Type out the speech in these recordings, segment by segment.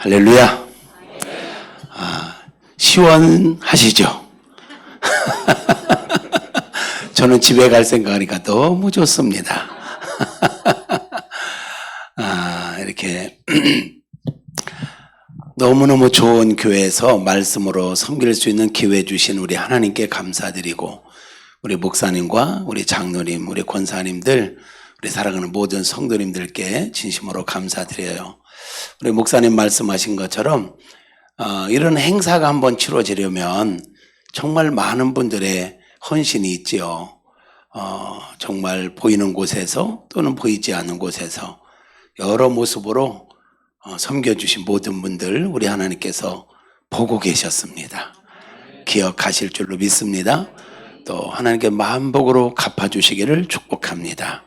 할렐루야. 시원하시죠? 저는 집에 갈 생각하니까 너무 좋습니다. 이렇게 너무너무 좋은 교회에서 말씀으로 섬길 수 있는 기회 주신 우리 하나님께 감사드리고, 우리 목사님과 우리 장로님, 우리 권사님들, 우리 사랑하는 모든 성도님들께 진심으로 감사드려요. 우리 목사님 말씀하신 것처럼 이런 행사가 한번 치러지려면 정말 많은 분들의 헌신이 있지요. 정말 보이는 곳에서 또는 보이지 않는 곳에서 여러 모습으로 섬겨주신 모든 분들 우리 하나님께서 보고 계셨습니다. 기억하실 줄로 믿습니다. 또 하나님께 만복으로 갚아주시기를 축복합니다.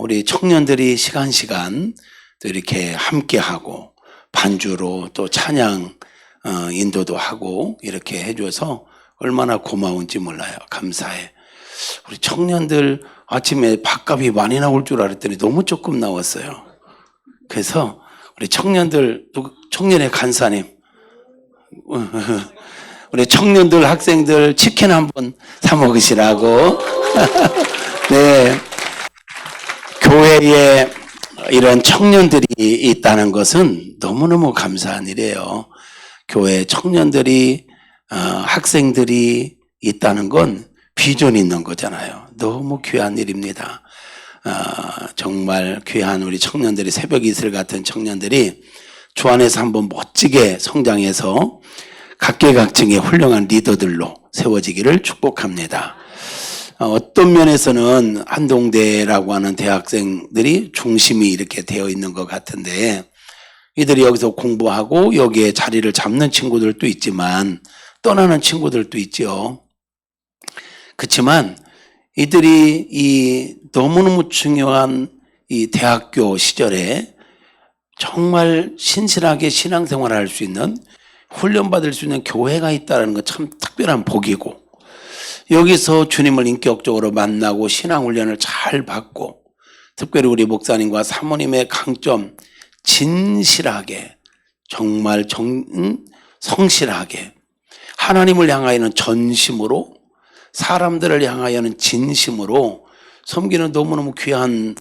우리 청년들이 시간 또 이렇게 함께하고 반주로 또 찬양 인도도 하고 이렇게 해줘서 얼마나 고마운지 몰라요. 감사해. 우리 청년들 아침에 밥값이 많이 나올 줄 알았더니 너무 조금 나왔어요. 그래서 우리 청년들, 청년의 간사님, 우리 청년들, 학생들 치킨 한번 사 먹으시라고. 네. 교회에 이런 청년들이 있다는 것은 너무너무 감사한 일이에요. 교회 청년들이, 학생들이 있다는 건 비전이 있는 거잖아요. 너무 귀한 일입니다. 정말 귀한 우리 청년들이, 새벽 이슬 같은 청년들이 주 안에서 한번 멋지게 성장해서 각계각층의 훌륭한 리더들로 세워지기를 축복합니다. 어떤 면에서는 한동대라고 하는 대학생들이 중심이 이렇게 되어 있는 것 같은데, 이들이 여기서 공부하고 여기에 자리를 잡는 친구들도 있지만 떠나는 친구들도 있죠. 그렇지만 이들이 이 너무너무 중요한 이 대학교 시절에 정말 신실하게 신앙생활을 할 수 있는, 훈련받을 수 있는 교회가 있다는 건 참 특별한 복이고, 여기서 주님을 인격적으로 만나고 신앙훈련을 잘 받고, 특별히 우리 목사님과 사모님의 강점, 진실하게, 정말 성실하게, 하나님을 향하여는 전심으로, 사람들을 향하여는 진심으로 섬기는 너무너무 귀한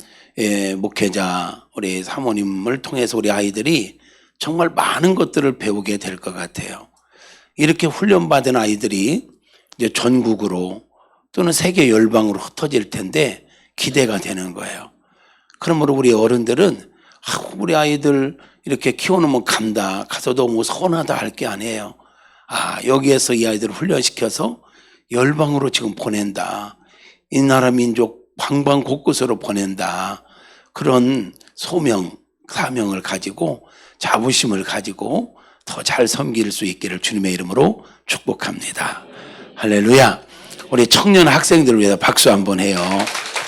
목회자 우리 사모님을 통해서 우리 아이들이 정말 많은 것들을 배우게 될 것 같아요. 이렇게 훈련받은 아이들이 이제 전국으로 또는 세계 열방으로 흩어질 텐데 기대가 되는 거예요. 그러므로 우리 어른들은 우리 아이들 이렇게 키워놓으면 간다, 가서도 뭐 서운하다 할 게 아니에요. 여기에서 이 아이들을 훈련시켜서 열방으로 지금 보낸다. 이 나라 민족 방방 곳곳으로 보낸다. 그런 소명, 사명을 가지고 자부심을 가지고 더 잘 섬길 수 있기를 주님의 이름으로 축복합니다. 할렐루야. 우리 청년 학생들을 위해서 박수 한번 해요.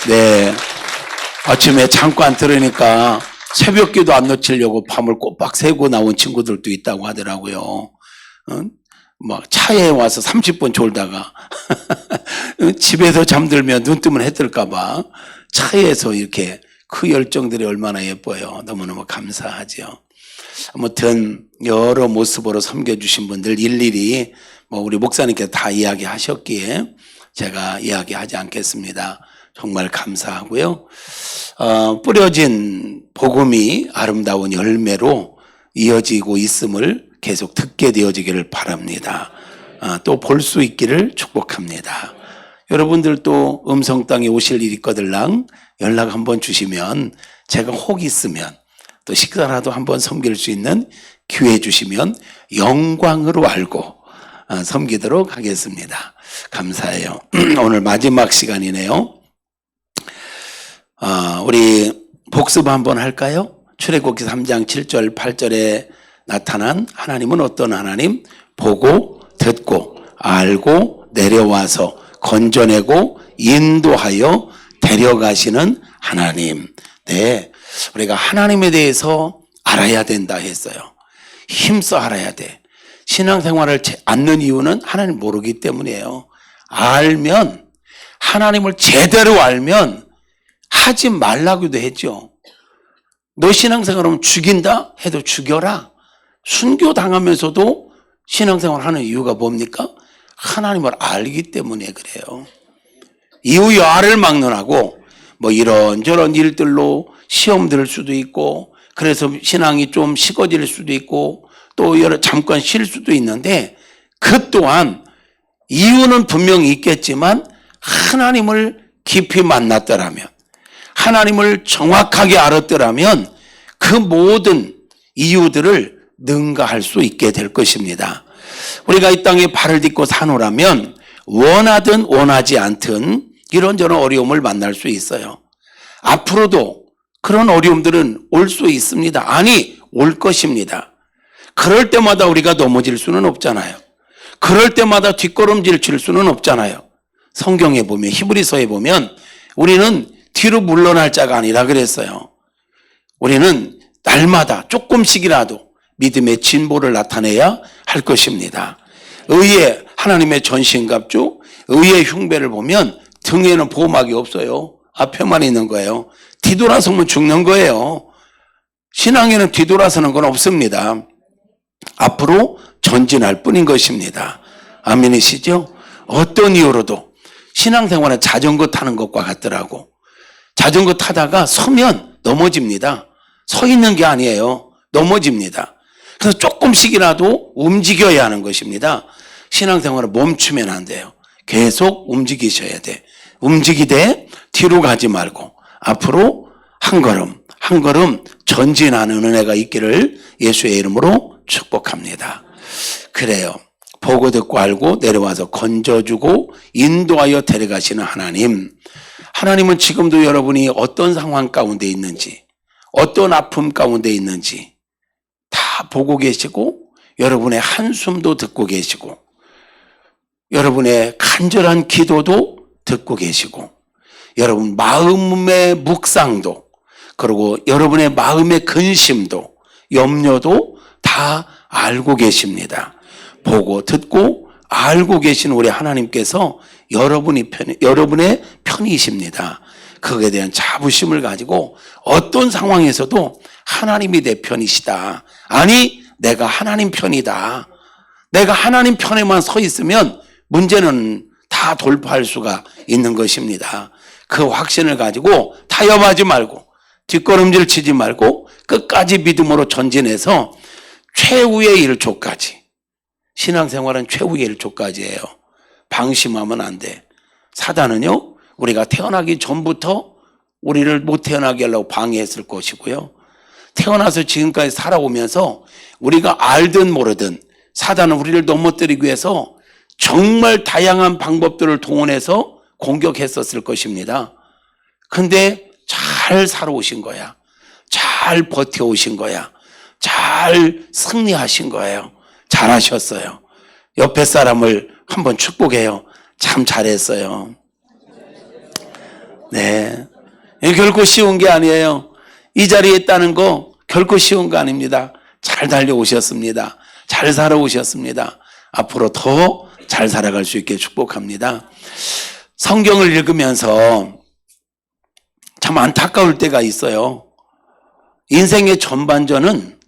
네. 아침에 잠깐 들으니까 새벽기도 안 놓치려고 밤을 꼬박 새고 나온 친구들도 있다고 하더라고요. 막 차에 와서 30분 졸다가 집에서 잠들면 눈 뜨면 해 뜰까봐 차에서 이렇게 그 열정들이 얼마나 예뻐요. 너무너무 감사하죠. 아무튼 여러 모습으로 섬겨주신 분들 일일이 우리 목사님께서 다 이야기하셨기에 제가 이야기하지 않겠습니다. 정말 감사하고요. 뿌려진 복음이 아름다운 열매로 이어지고 있음을 계속 듣게 되어지기를 바랍니다. 또 볼 수 있기를 축복합니다. 여러분들도 음성 땅에 오실 일 있거들랑 연락 한번 주시면, 제가 혹 있으면 또 식사라도 한번 섬길 수 있는 기회 주시면 영광으로 알고 섬기도록 하겠습니다. 감사해요. 오늘 마지막 시간이네요. 우리 복습 한번 할까요? 출애굽기 3장 7절 8절에 나타난 하나님은 어떤 하나님? 보고 듣고 알고 내려와서 건져내고 인도하여 데려가시는 하나님. 네, 우리가 하나님에 대해서 알아야 된다 했어요. 힘써 알아야 돼. 신앙생활을 않는 이유는 하나님 모르기 때문이에요. 알면, 하나님을 제대로 알면 하지 말라고도 했죠. 너 신앙생활하면 죽인다? 해도 죽여라. 순교당하면서도 신앙생활 하는 이유가 뭡니까? 하나님을 알기 때문에 그래요. 이후 여하를 막론하고 뭐 이런저런 일들로 시험 들 수도 있고, 그래서 신앙이 좀 식어질 수도 있고, 또 잠깐 쉴 수도 있는데, 그 또한 이유는 분명히 있겠지만 하나님을 깊이 만났더라면, 하나님을 정확하게 알았더라면 그 모든 이유들을 능가할 수 있게 될 것입니다. 우리가 이 땅에 발을 딛고 사노라면 원하든 원하지 않든 이런저런 어려움을 만날 수 있어요. 앞으로도 그런 어려움들은 올 수 있습니다. 아니, 올 것입니다. 그럴 때마다 우리가 넘어질 수는 없잖아요. 그럴 때마다 뒷걸음질 칠 수는 없잖아요. 성경에 보면, 히브리서에 보면 우리는 뒤로 물러날 자가 아니라 그랬어요. 우리는 날마다 조금씩이라도 믿음의 진보를 나타내야 할 것입니다. 의의 하나님의 전신갑주, 의의 흉배를 보면 등에는 보호막이 없어요. 앞에만 있는 거예요. 뒤돌아서면 죽는 거예요. 신앙에는 뒤돌아서는 건 없습니다. 앞으로 전진할 뿐인 것입니다. 아멘이시죠? 어떤 이유로도 신앙생활은 자전거 타는 것과 같더라고. 자전거 타다가 서면 넘어집니다. 서 있는 게 아니에요. 넘어집니다. 그래서 조금씩이라도 움직여야 하는 것입니다. 신앙생활은 멈추면 안 돼요. 계속 움직이셔야 돼. 움직이되 뒤로 가지 말고 앞으로 한 걸음 한 걸음 전진하는 은혜가 있기를 예수의 이름으로 축복합니다. 그래요. 보고 듣고 알고 내려와서 건져주고 인도하여 데려가시는 하나님. 하나님은 지금도 여러분이 어떤 상황 가운데 있는지, 어떤 아픔 가운데 있는지 다 보고 계시고, 여러분의 한숨도 듣고 계시고, 여러분의 간절한 기도도 듣고 계시고, 여러분 마음의 묵상도, 그리고 여러분의 마음의 근심도, 염려도 다 알고 계십니다. 보고 듣고 알고 계신 우리 하나님께서 여러분의 편이십니다. 그에 대한 자부심을 가지고 어떤 상황에서도 하나님이 내 편이시다. 아니, 내가 하나님 편이다. 내가 하나님 편에만 서 있으면 문제는 다 돌파할 수가 있는 것입니다. 그 확신을 가지고 타협하지 말고 뒷걸음질 치지 말고 끝까지 믿음으로 전진해서 최후의 일초까지. 신앙생활은 최후의 일초까지예요. 방심하면 안 돼. 사단은요, 우리가 태어나기 전부터 우리를 못 태어나게 하려고 방해했을 것이고요. 태어나서 지금까지 살아오면서 우리가 알든 모르든 사단은 우리를 넘어뜨리기 위해서 정말 다양한 방법들을 동원해서 공격했었을 것입니다. 근데 잘 살아오신 거야. 잘 버텨오신 거야. 잘 승리하신 거예요. 잘하셨어요. 옆에 사람을 한번 축복해요. 참 잘했어요. 네. 결코 쉬운 게 아니에요. 이 자리에 있다는 거 결코 쉬운 거 아닙니다. 잘 달려오셨습니다. 잘 살아오셨습니다. 앞으로 더 잘 살아갈 수 있게 축복합니다. 성경을 읽으면서 참 안타까울 때가 있어요. 인생의 전반전은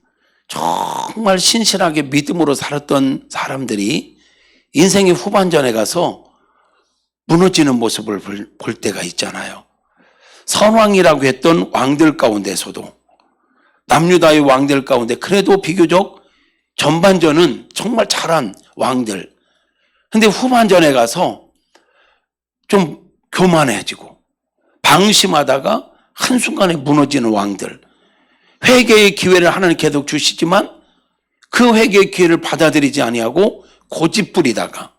정말 신실하게 믿음으로 살았던 사람들이 인생의 후반전에 가서 무너지는 모습을 볼 때가 있잖아요. 선왕이라고 했던 왕들 가운데서도, 남유다의 왕들 가운데 그래도 비교적 전반전은 정말 잘한 왕들. 근데 후반전에 가서 좀 교만해지고 방심하다가 한순간에 무너지는 왕들. 회개의 기회를 하나님 계속 주시지만 그 회개의 기회를 받아들이지 아니하고 고집부리다가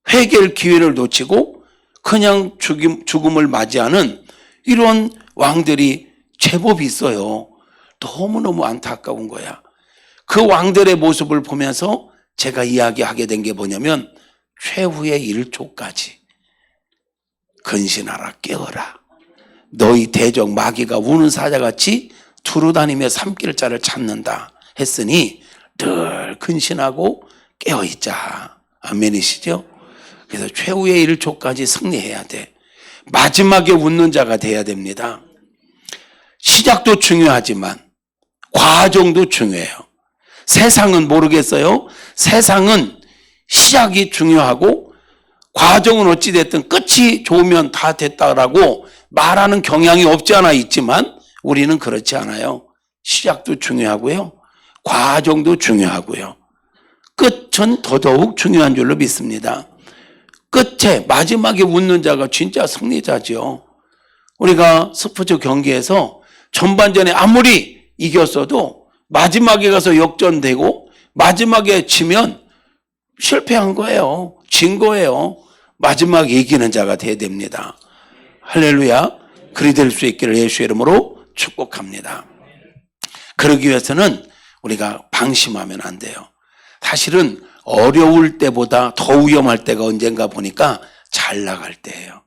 회개의 기회를 놓치고 그냥 죽음을 맞이하는 이런 왕들이 제법 있어요. 너무너무 안타까운 거야. 그 왕들의 모습을 보면서 제가 이야기하게 된 게 뭐냐면, 최후의 1초까지 근신하라, 깨어라. 너희 대적 마귀가 우는 사자같이 두루다니며 삼킬 자를 찾는다 했으니 늘 근신하고 깨어있자. 아멘이시죠? 그래서 최후의 1초까지 승리해야 돼. 마지막에 웃는 자가 돼야 됩니다. 시작도 중요하지만 과정도 중요해요. 세상은 모르겠어요. 세상은 시작이 중요하고 과정은 어찌됐든 끝이 좋으면 다 됐다라고 말하는 경향이 없지 않아 있지만 우리는 그렇지 않아요. 시작도 중요하고요. 과정도 중요하고요. 끝은 더더욱 중요한 줄로 믿습니다. 끝에 마지막에 웃는 자가 진짜 승리자죠. 우리가 스포츠 경기에서 전반전에 아무리 이겼어도 마지막에 가서 역전되고 마지막에 지면 실패한 거예요. 진 거예요. 마지막에 이기는 자가 돼야 됩니다. 할렐루야. 그리 될 수 있기를 예수의 이름으로 축복합니다. 그러기 위해서는 우리가 방심하면 안 돼요. 사실은 어려울 때보다 더 위험할 때가 언젠가 보니까 잘 나갈 때예요.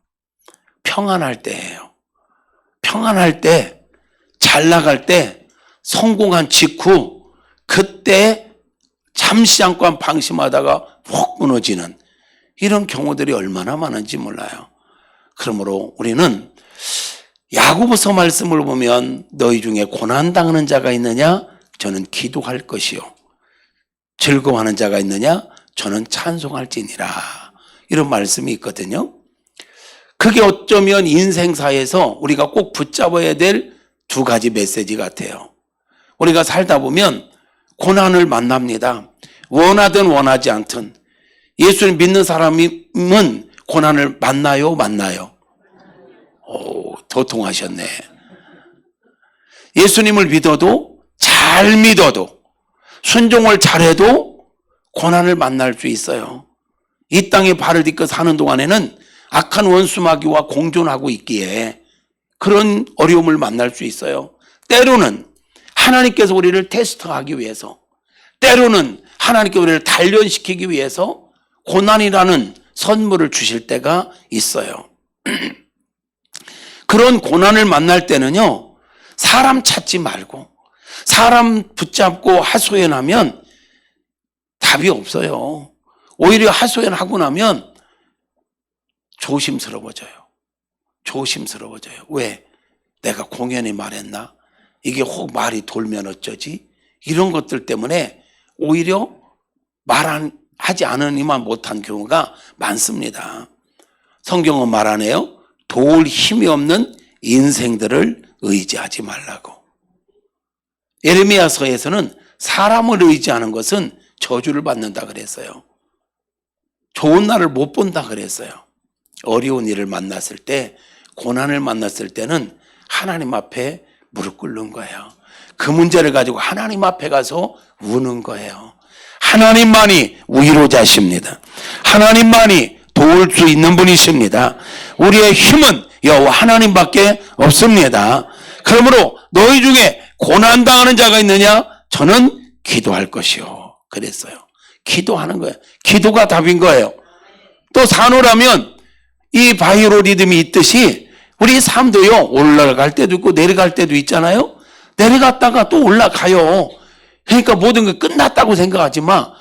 평안할 때예요. 평안할 때, 잘 나갈 때, 성공한 직후 그때 잠시 잠깐 방심하다가 훅 무너지는 이런 경우들이 얼마나 많은지 몰라요. 그러므로 우리는 야고보서 말씀을 보면 너희 중에 고난당하는 자가 있느냐? 저는 기도할 것이요. 즐거워하는 자가 있느냐? 저는 찬송할지니라. 이런 말씀이 있거든요. 그게 어쩌면 인생사에서 우리가 꼭 붙잡아야 될 두 가지 메시지 같아요. 우리가 살다 보면 고난을 만납니다. 원하든 원하지 않든. 예수를 믿는 사람은 고난을 만나요? 더 통하셨네. 예수님을 믿어도 잘 믿어도 순종을 잘해도 고난을 만날 수 있어요. 이 땅에 발을 딛고 사는 동안에는 악한 원수 마귀와 공존하고 있기에 그런 어려움을 만날 수 있어요. 때로는 하나님께서 우리를 테스트하기 위해서, 때로는 하나님께서 우리를 단련시키기 위해서 고난이라는 선물을 주실 때가 있어요. 그런 고난을 만날 때는요, 사람 찾지 말고 사람 붙잡고 하소연하면 답이 없어요. 오히려 하소연하고 나면 조심스러워져요. 왜? 내가 공연히 말했나? 이게 혹 말이 돌면 어쩌지? 이런 것들 때문에 오히려 하지 않으니만 못한 경우가 많습니다. 성경은 말하네요. 도울 힘이 없는 인생들을 의지하지 말라고. 예레미야서에서는 사람을 의지하는 것은 저주를 받는다 그랬어요. 좋은 날을 못 본다 그랬어요. 어려운 일을 만났을 때, 고난을 만났을 때는 하나님 앞에 무릎 꿇는 거예요. 그 문제를 가지고 하나님 앞에 가서 우는 거예요. 하나님만이 위로자십니다. 하나님만이 도울 수 있는 분이십니다. 우리의 힘은 여호와 하나님밖에 없습니다. 그러므로 너희 중에 고난당하는 자가 있느냐? 저는 기도할 것이요. 그랬어요. 기도하는 거예요. 기도가 답인 거예요. 또 산후라면 이 바이오 리듬이 있듯이 우리 삶도요, 올라갈 때도 있고 내려갈 때도 있잖아요. 내려갔다가 또 올라가요. 그러니까 모든 게 끝났다고 생각하지 마.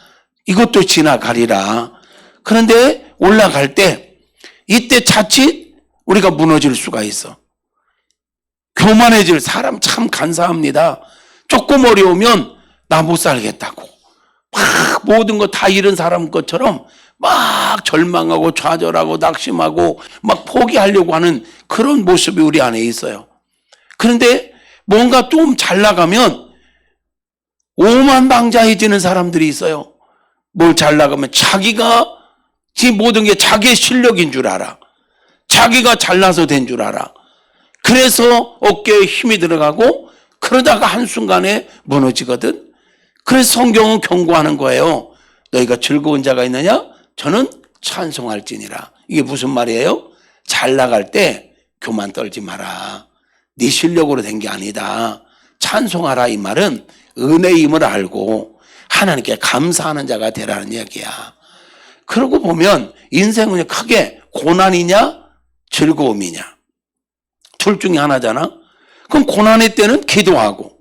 이것도 지나가리라. 그런데 올라갈 때 이때 자칫 우리가 무너질 수가 있어. 교만해질 사람 참 간사합니다. 조금 어려우면 나 못 살겠다고 막 모든 거 다 잃은 사람 것처럼 막 절망하고 좌절하고 낙심하고 막 포기하려고 하는 그런 모습이 우리 안에 있어요. 그런데 뭔가 좀 잘 나가면 오만방자해지는 사람들이 있어요. 뭘 잘 나가면 자기가 지금 모든 게 자기의 실력인 줄 알아. 자기가 잘나서 된 줄 알아. 그래서 어깨에 힘이 들어가고 그러다가 한순간에 무너지거든. 그래서 성경은 경고하는 거예요. 너희가 즐거운 자가 있느냐? 저는 찬송할지니라. 이게 무슨 말이에요? 잘 나갈 때 교만 떨지 마라. 네 실력으로 된 게 아니다. 찬송하라. 이 말은 은혜의 힘을 알고 하나님께 감사하는 자가 되라는 얘기야. 그러고 보면 인생은 크게 고난이냐 즐거움이냐 둘 중에 하나잖아. 그럼 고난의 때는 기도하고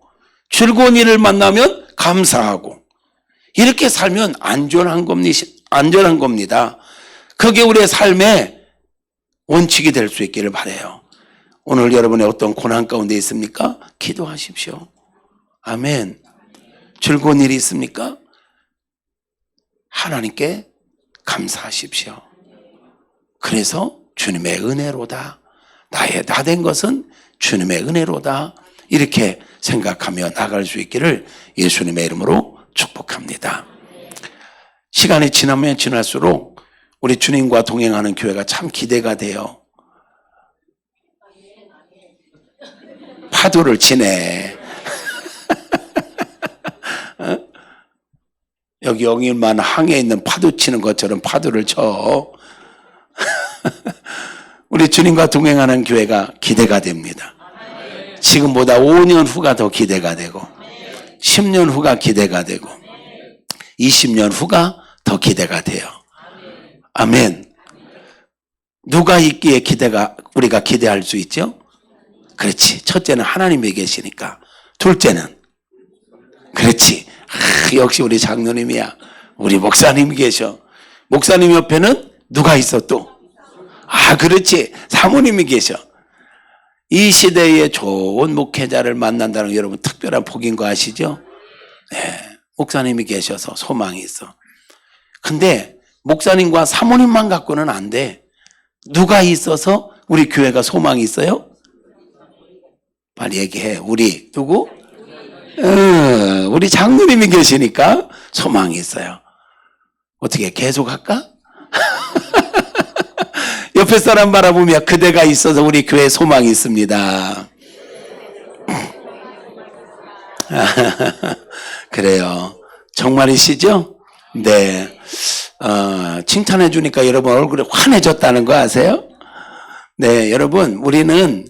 즐거운 일을 만나면 감사하고 이렇게 살면 안전한 겁니다. 그게 우리의 삶의 원칙이 될 수 있기를 바라요. 오늘 여러분의 어떤 고난 가운데 있습니까? 기도하십시오. 아멘. 즐거운 일이 있습니까? 하나님께 감사하십시오. 그래서 주님의 은혜로다. 나 된 것은 주님의 은혜로다. 이렇게 생각하며 나갈 수 있기를 예수님의 이름으로 축복합니다. 시간이 지나면 지날수록 우리 주님과 동행하는 교회가 참 기대가 돼요. 파도를 치네. 여기만 항해 있는 파도 치는 것처럼 파도를 쳐. 우리 주님과 동행하는 교회가 기대가 됩니다. 지금보다 5년 후가 더 기대가 되고 10년 후가 기대가 되고 20년 후가 더 기대가 돼요. 아멘. 누가 있기에 우리가 기대할 수 있죠? 그렇지. 첫째는 하나님이 계시니까. 둘째는 그렇지. 역시 우리 장로님이야. 우리 목사님이 계셔. 목사님 옆에는 누가 있어 또? 그렇지. 사모님이 계셔. 이 시대에 좋은 목회자를 만난다는 게 여러분 특별한 복인 거 아시죠? 네. 목사님이 계셔서 소망이 있어. 근데 목사님과 사모님만 갖고는 안 돼. 누가 있어서 우리 교회가 소망이 있어요? 빨리 얘기해. 우리 누구? 우리 장로님이 계시니까 소망이 있어요. 어떻게 계속 할까? 옆에 사람 바라보며 그대가 있어서 우리 교회에 소망이 있습니다. 그래요. 정말이시죠? 네. 칭찬해 주니까 여러분 얼굴이 환해졌다는 거 아세요? 네, 여러분 우리는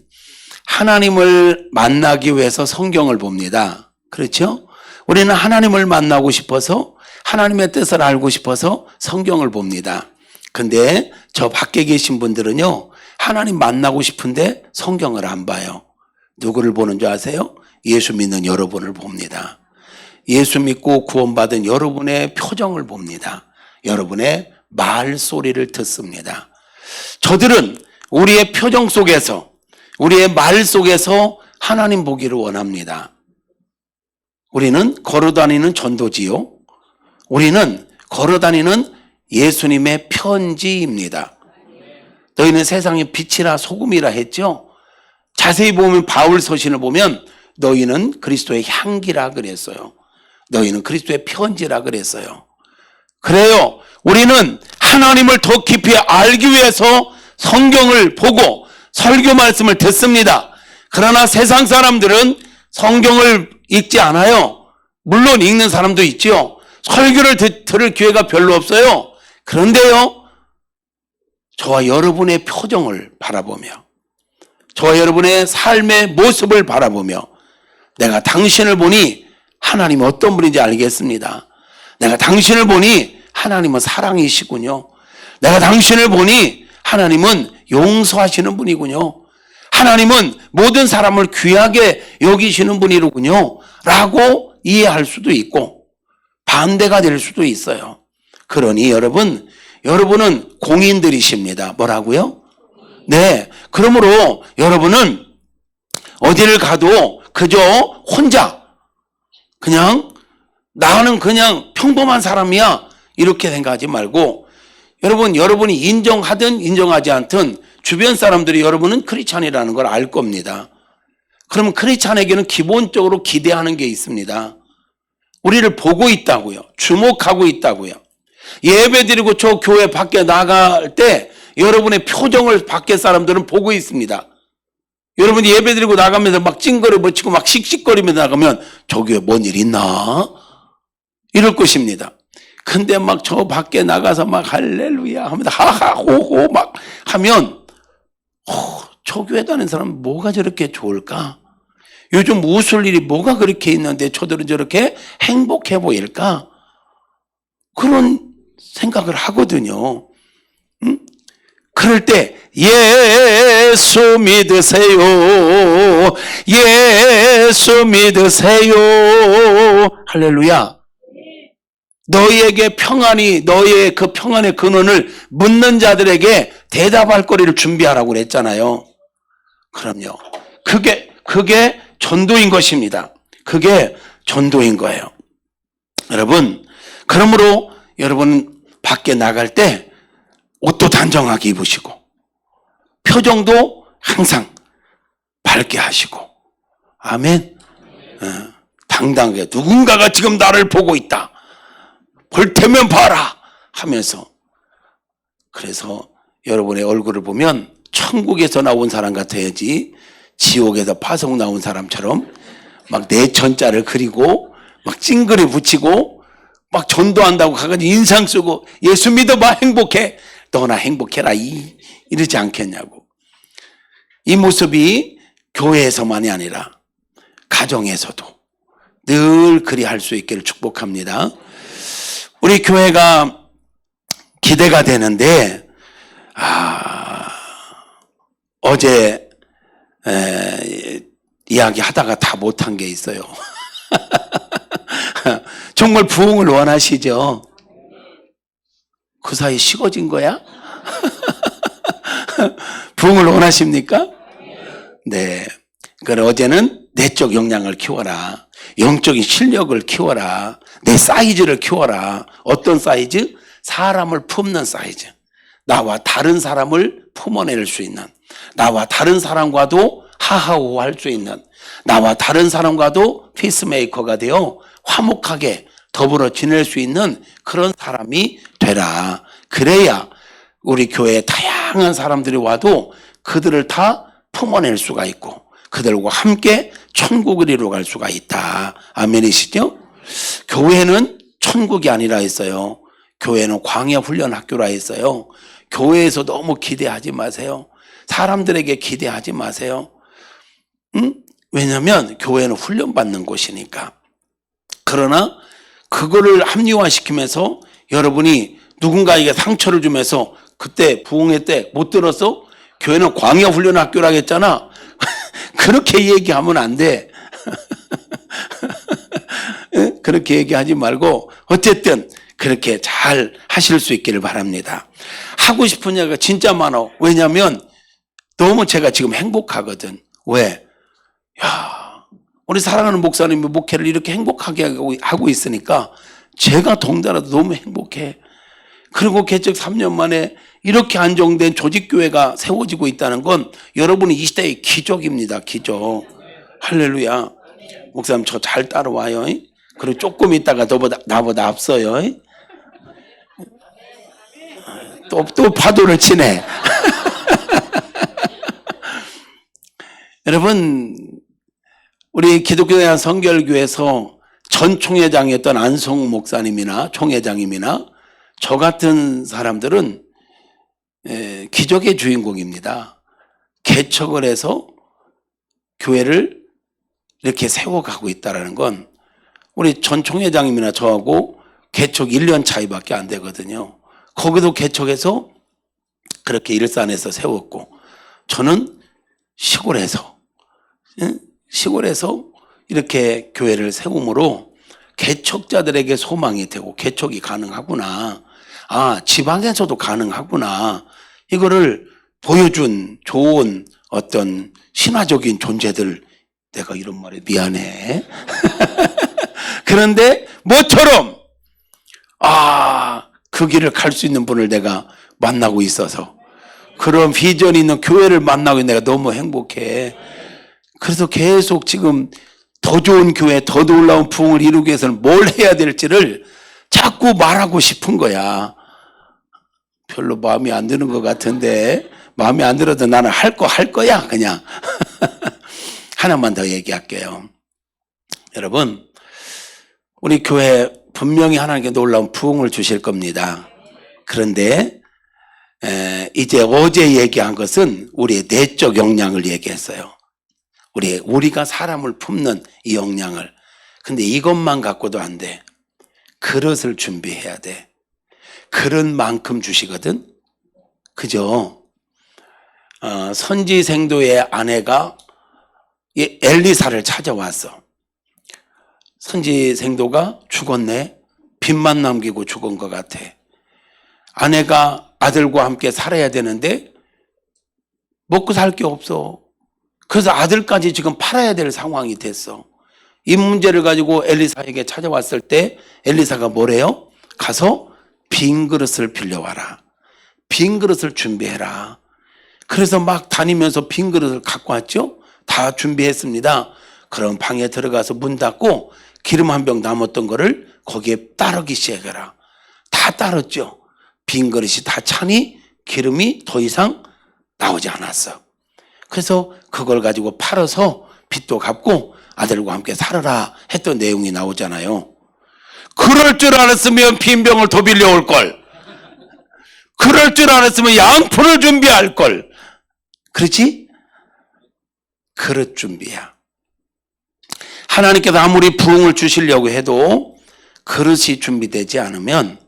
하나님을 만나기 위해서 성경을 봅니다. 그렇죠? 우리는 하나님을 만나고 싶어서 하나님의 뜻을 알고 싶어서 성경을 봅니다. 근데 저 밖에 계신 분들은요, 하나님 만나고 싶은데 성경을 안 봐요. 누구를 보는 줄 아세요? 예수 믿는 여러분을 봅니다. 예수 믿고 구원받은 여러분의 표정을 봅니다. 여러분의 말소리를 듣습니다. 저들은 우리의 표정 속에서, 우리의 말 속에서 하나님 보기를 원합니다. 우리는 걸어다니는 전도지요. 우리는 걸어다니는 예수님의 편지입니다. 너희는 세상의 빛이라 소금이라 했죠. 자세히 보면 바울 서신을 보면 너희는 그리스도의 향기라 그랬어요. 너희는 그리스도의 편지라 그랬어요. 그래요. 우리는 하나님을 더 깊이 알기 위해서 성경을 보고 설교 말씀을 듣습니다. 그러나 세상 사람들은 성경을 읽지 않아요. 물론 읽는 사람도 있죠. 설교를 들을 기회가 별로 없어요. 그런데요, 저와 여러분의 표정을 바라보며, 저와 여러분의 삶의 모습을 바라보며, 내가 당신을 보니 하나님이 어떤 분인지 알겠습니다. 내가 당신을 보니 하나님은 사랑이시군요. 내가 당신을 보니 하나님은 용서하시는 분이군요. 하나님은 모든 사람을 귀하게 여기시는 분이로군요. 라고 이해할 수도 있고 반대가 될 수도 있어요. 그러니 여러분은 공인들이십니다. 뭐라고요? 네. 그러므로 여러분은 어디를 가도 그저 혼자 나는 그냥 평범한 사람이야 이렇게 생각하지 말고 여러분이 인정하든 인정하지 않든 주변 사람들이 여러분은 크리스찬이라는 걸 알 겁니다. 그러면 크리스찬에게는 기본적으로 기대하는 게 있습니다. 우리를 보고 있다고요. 주목하고 있다고요. 예배드리고 저 교회 밖에 나갈 때 여러분의 표정을 밖에 사람들은 보고 있습니다. 여러분이 예배드리고 나가면서 막 찡거려 치고 막 씩씩거리면서 나가면 저 교회 뭔 일 있나? 이럴 것입니다. 근데 막 저 밖에 나가서 막 할렐루야 하면서 하하호호 막 하면 저 교회 다니는 사람은 뭐가 저렇게 좋을까? 요즘 웃을 일이 뭐가 그렇게 있는데 저들은 저렇게 행복해 보일까? 그런 생각을 하거든요. 그럴 때 예수 믿으세요. 예수 믿으세요. 할렐루야. 너희에게 평안이 너희의 그 평안의 근원을 묻는 자들에게 대답할 거리를 준비하라고 그랬잖아요. 그럼요. 그게 전도인 것입니다. 그게 전도인 거예요. 여러분, 그러므로 여러분 밖에 나갈 때 옷도 단정하게 입으시고 표정도 항상 밝게 하시고, 아멘. 당당하게 누군가가 지금 나를 보고 있다, 볼 테면 봐라 하면서, 그래서 여러분의 얼굴을 보면 천국에서 나온 사람 같아야지 지옥에서 파송 나온 사람처럼 막 내천자를 그리고 막 찡그리 붙이고 막 전도한다고 가가지고 인상 쓰고 예수 믿어봐 행복해, 너나 행복해라 이러지 않겠냐고. 이 모습이 교회에서만이 아니라 가정에서도 늘 그리 할 수 있기를 축복합니다. 우리 교회가 기대가 되는데, 어제 이야기하다가 다 못한 게 있어요. 정말 부흥을 원하시죠? 그 사이 식어진 거야? 부흥을 원하십니까? 네. 그러니까 어제는 내적 역량을 키워라, 영적인 실력을 키워라, 내 사이즈를 키워라. 어떤 사이즈? 사람을 품는 사이즈. 나와 다른 사람을 품어낼 수 있는, 나와 다른 사람과도 하하호호 할 수 있는, 나와 다른 사람과도 피스메이커가 되어 화목하게 더불어 지낼 수 있는 그런 사람이 되라. 그래야 우리 교회에 다양한 사람들이 와도 그들을 다 품어낼 수가 있고 그들과 함께 천국을 이루어갈 수가 있다. 아멘이시죠? 교회는 천국이 아니라 했어요. 교회는 광야 훈련 학교라 했어요. 교회에서 너무 기대하지 마세요. 사람들에게 기대하지 마세요. 왜냐하면 교회는 훈련받는 곳이니까. 그러나 그거를 합리화시키면서 여러분이 누군가에게 상처를 주면서 그때 부흥회 때 못 들었어? 교회는 광야 훈련 학교라고 했잖아. 그렇게 얘기하면 안 돼. 그렇게 얘기하지 말고 어쨌든 그렇게 잘 하실 수 있기를 바랍니다. 하고 싶은 얘기가 진짜 많아. 왜냐하면 너무 제가 지금 행복하거든. 왜? 야, 우리 사랑하는 목사님이 목회를 이렇게 행복하게 하고 있으니까 제가 동달아도 너무 행복해. 그리고 개척 3년 만에 이렇게 안정된 조직교회가 세워지고 있다는 건 여러분이 이 시대의 기적입니다. 기적. 할렐루야. 목사님 저 잘 따라와요. 그리고 조금 있다가 나보다 앞서요. 또 파도를 치네. 여러분, 우리 기독교회 성결교회에서 전 총회장이었던 안성우 목사님이나 총회장님이나 저 같은 사람들은 기적의 주인공입니다. 개척을 해서 교회를 이렇게 세워가고 있다는 건 우리 전 총회장님이나 저하고 개척 1년 차이밖에 안 되거든요. 거기도 개척해서 그렇게 일산에서 세웠고, 저는 시골에서 이렇게 교회를 세움으로 개척자들에게 소망이 되고 개척이 가능하구나. 지방에서도 가능하구나. 이거를 보여준 좋은 어떤 신화적인 존재들, 내가 이런 말에 미안해. 그런데 모처럼 그 길을 갈 수 있는 분을 내가 만나고 있어서 그런 비전이 있는 교회를 만나고 내가 너무 행복해. 그래서 계속 지금 더 좋은 교회, 더 놀라운 부흥을 이루기 위해서는 뭘 해야 될지를 자꾸 말하고 싶은 거야. 별로 마음에 안 드는 것 같은데, 마음에 안 들어도 나는 할 거야 그냥. 하나만 더 얘기할게요. 여러분, 우리 교회 분명히 하나님께 놀라운 부흥을 주실 겁니다. 그런데 이제 어제 얘기한 것은 우리의 내적 역량을 얘기했어요. 우리가 사람을 품는 이 역량을. 근데 이것만 갖고도 안 돼. 그릇을 준비해야 돼. 그릇만큼 주시거든. 그죠? 선지생도의 아내가 엘리사를 찾아왔어. 선지생도가 죽었네. 빚만 남기고 죽은 것 같아. 아내가 아들과 함께 살아야 되는데 먹고 살 게 없어. 그래서 아들까지 지금 팔아야 될 상황이 됐어. 이 문제를 가지고 엘리사에게 찾아왔을 때 엘리사가 뭐래요? 가서 빈 그릇을 빌려와라. 빈 그릇을 준비해라. 그래서 막 다니면서 빈 그릇을 갖고 왔죠. 다 준비했습니다. 그럼 방에 들어가서 문 닫고 기름 한 병 남았던 거를 거기에 따르기 시작해라. 다 따랐죠. 빈 그릇이 다 차니 기름이 더 이상 나오지 않았어. 그래서 그걸 가지고 팔아서 빚도 갚고 아들과 함께 살아라 했던 내용이 나오잖아요. 그럴 줄 알았으면 빈 병을 더 빌려올 걸. 그럴 줄 알았으면 양푼을 준비할 걸. 그렇지? 그릇 준비야. 하나님께서 아무리 부흥을 주시려고 해도 그릇이 준비되지 않으면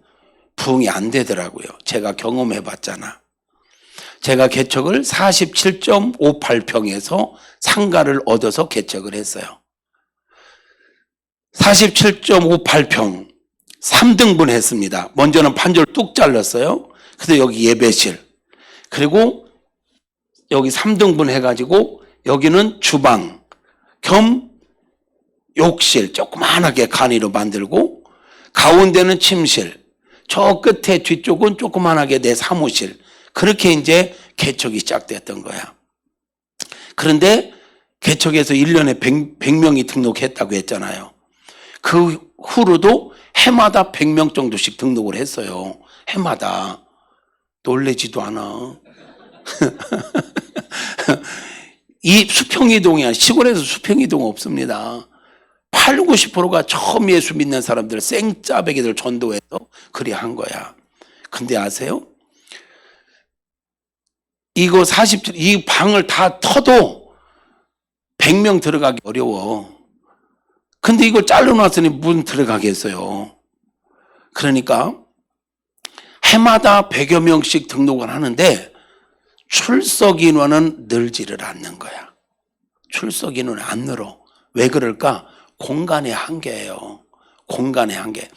부흥이 안 되더라고요. 제가 경험해 봤잖아. 제가 개척을 47.58평에서 상가를 얻어서 개척을 했어요. 47.58평 3등분 했습니다. 먼저는 판결 뚝 잘랐어요. 그래서 여기 예배실, 그리고 여기 3등분 해가지고 여기는 주방 겸 욕실 조그만하게 간이로 만들고, 가운데는 침실, 저 끝에 뒤쪽은 조그만하게 내 사무실, 그렇게 이제 개척이 시작됐던 거야. 그런데 개척에서 1년에 100명이 등록했다고 했잖아요. 그 후로도 해마다 100명 정도씩 등록을 했어요. 해마다. 놀래지도 않아. 이 수평이동이야. 시골에서 수평이동 없습니다. 80, 90%가 처음 예수 믿는 사람들, 생짜배기들 전도해서 그리 한 거야. 근데 아세요? 이거 이 방을 다 터도 100명 들어가기 어려워. 근데 이걸 잘라놨으니 문 들어가겠어요. 그러니까 해마다 100여 명씩 등록을 하는데 출석 인원은 늘지를 않는 거야. 출석 인원은 안 늘어. 왜 그럴까? 공간의 한계예요. 공간의 한계.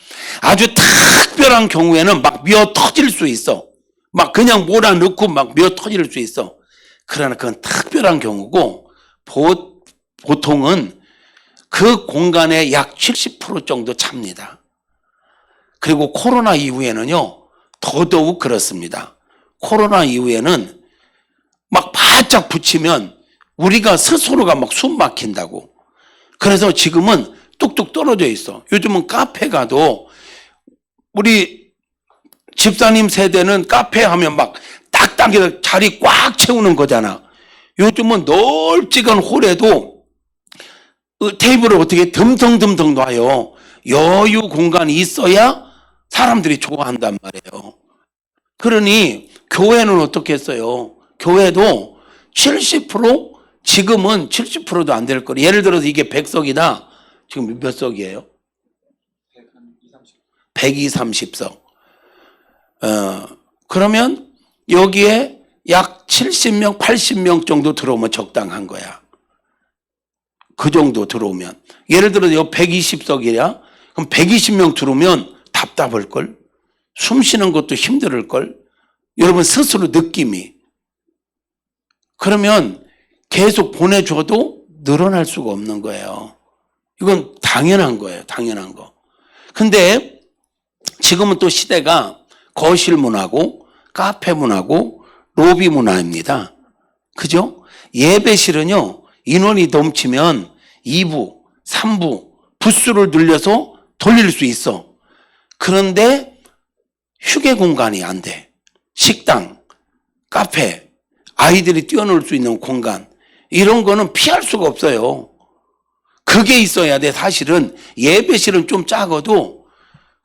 아주 특별한 경우에는 막 미어 터질 수 있어. 막 그냥 몰아넣고 막 미어 터질 수 있어. 그러나 그건 특별한 경우고, 보통은 그 공간의 약 70% 정도 찹니다. 그리고 코로나 이후에는요, 더더욱 그렇습니다. 코로나 이후에는 막 바짝 붙이면 우리가 스스로가 막 숨 막힌다고. 그래서 지금은 뚝뚝 떨어져 있어. 요즘은 카페 가도 우리 집사님 세대는 카페 하면 막 딱딱해서 자리 꽉 채우는 거잖아. 요즘은 넓지간 홀에도 테이블을 어떻게 듬텅듬텅 놔요. 여유 공간이 있어야 사람들이 좋아한단 말이에요. 그러니 교회는 어떻게 했어요? 교회도 70%, 지금은 70%도 안 될 거예요. 예를 들어서 이게 100석이다. 지금 몇 석이에요? 120, 30석. 그러면 여기에 약 70명, 80명 정도 들어오면 적당한 거야. 그 정도 들어오면. 예를 들어서 여기 120석이야? 그럼 120명 들어오면 답답할걸? 숨 쉬는 것도 힘들을걸? 여러분 스스로 느낌이. 그러면 계속 보내줘도 늘어날 수가 없는 거예요. 이건 당연한 거예요. 당연한 거. 근데 지금은 또 시대가 거실 문화고 카페 문화고 로비 문화입니다. 그죠? 예배실은요, 인원이 넘치면 2부, 3부 부스를 늘려서 돌릴 수 있어. 그런데 휴게 공간이 안 돼. 식당, 카페, 아이들이 뛰어놀 수 있는 공간, 이런 거는 피할 수가 없어요. 그게 있어야 돼. 사실은 예배실은 좀 작아도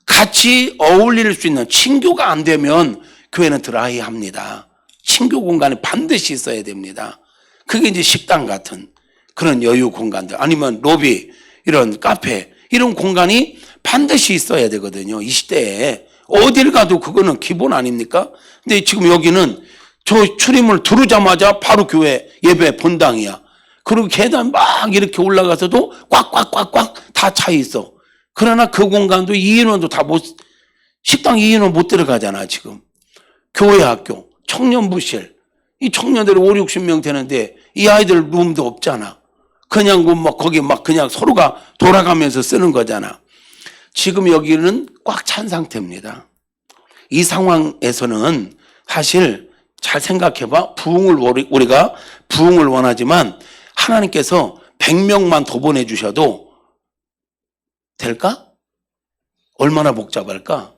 같이 어울릴 수 있는, 친교가 안 되면 교회는 드라이합니다. 친교 공간이 반드시 있어야 됩니다. 그게 이제 식당 같은 그런 여유 공간들, 아니면 로비, 이런 카페, 이런 공간이 반드시 있어야 되거든요. 이 시대에 어딜 가도 그거는 기본 아닙니까? 근데 지금 여기는 저 출입문 들어오자마자 바로 교회 예배 본당이야. 그리고 계단 막 이렇게 올라가서도 꽉꽉꽉꽉 다 차 있어. 그러나 그 공간도 2인원도 다 식당 2인원 못 들어가잖아. 지금 교회, 학교, 청년부실, 이 청년들이 5, 60명 되는데 이 아이들 룸도 없잖아. 그냥 뭐 거기 막 그냥 서로가 돌아가면서 쓰는 거잖아. 지금 여기는 꽉 찬 상태입니다. 이 상황에서는 사실 잘 생각해봐. 우리가 부흥을 원하지만 하나님께서 100명만 더 보내주셔도 될까? 얼마나 복잡할까?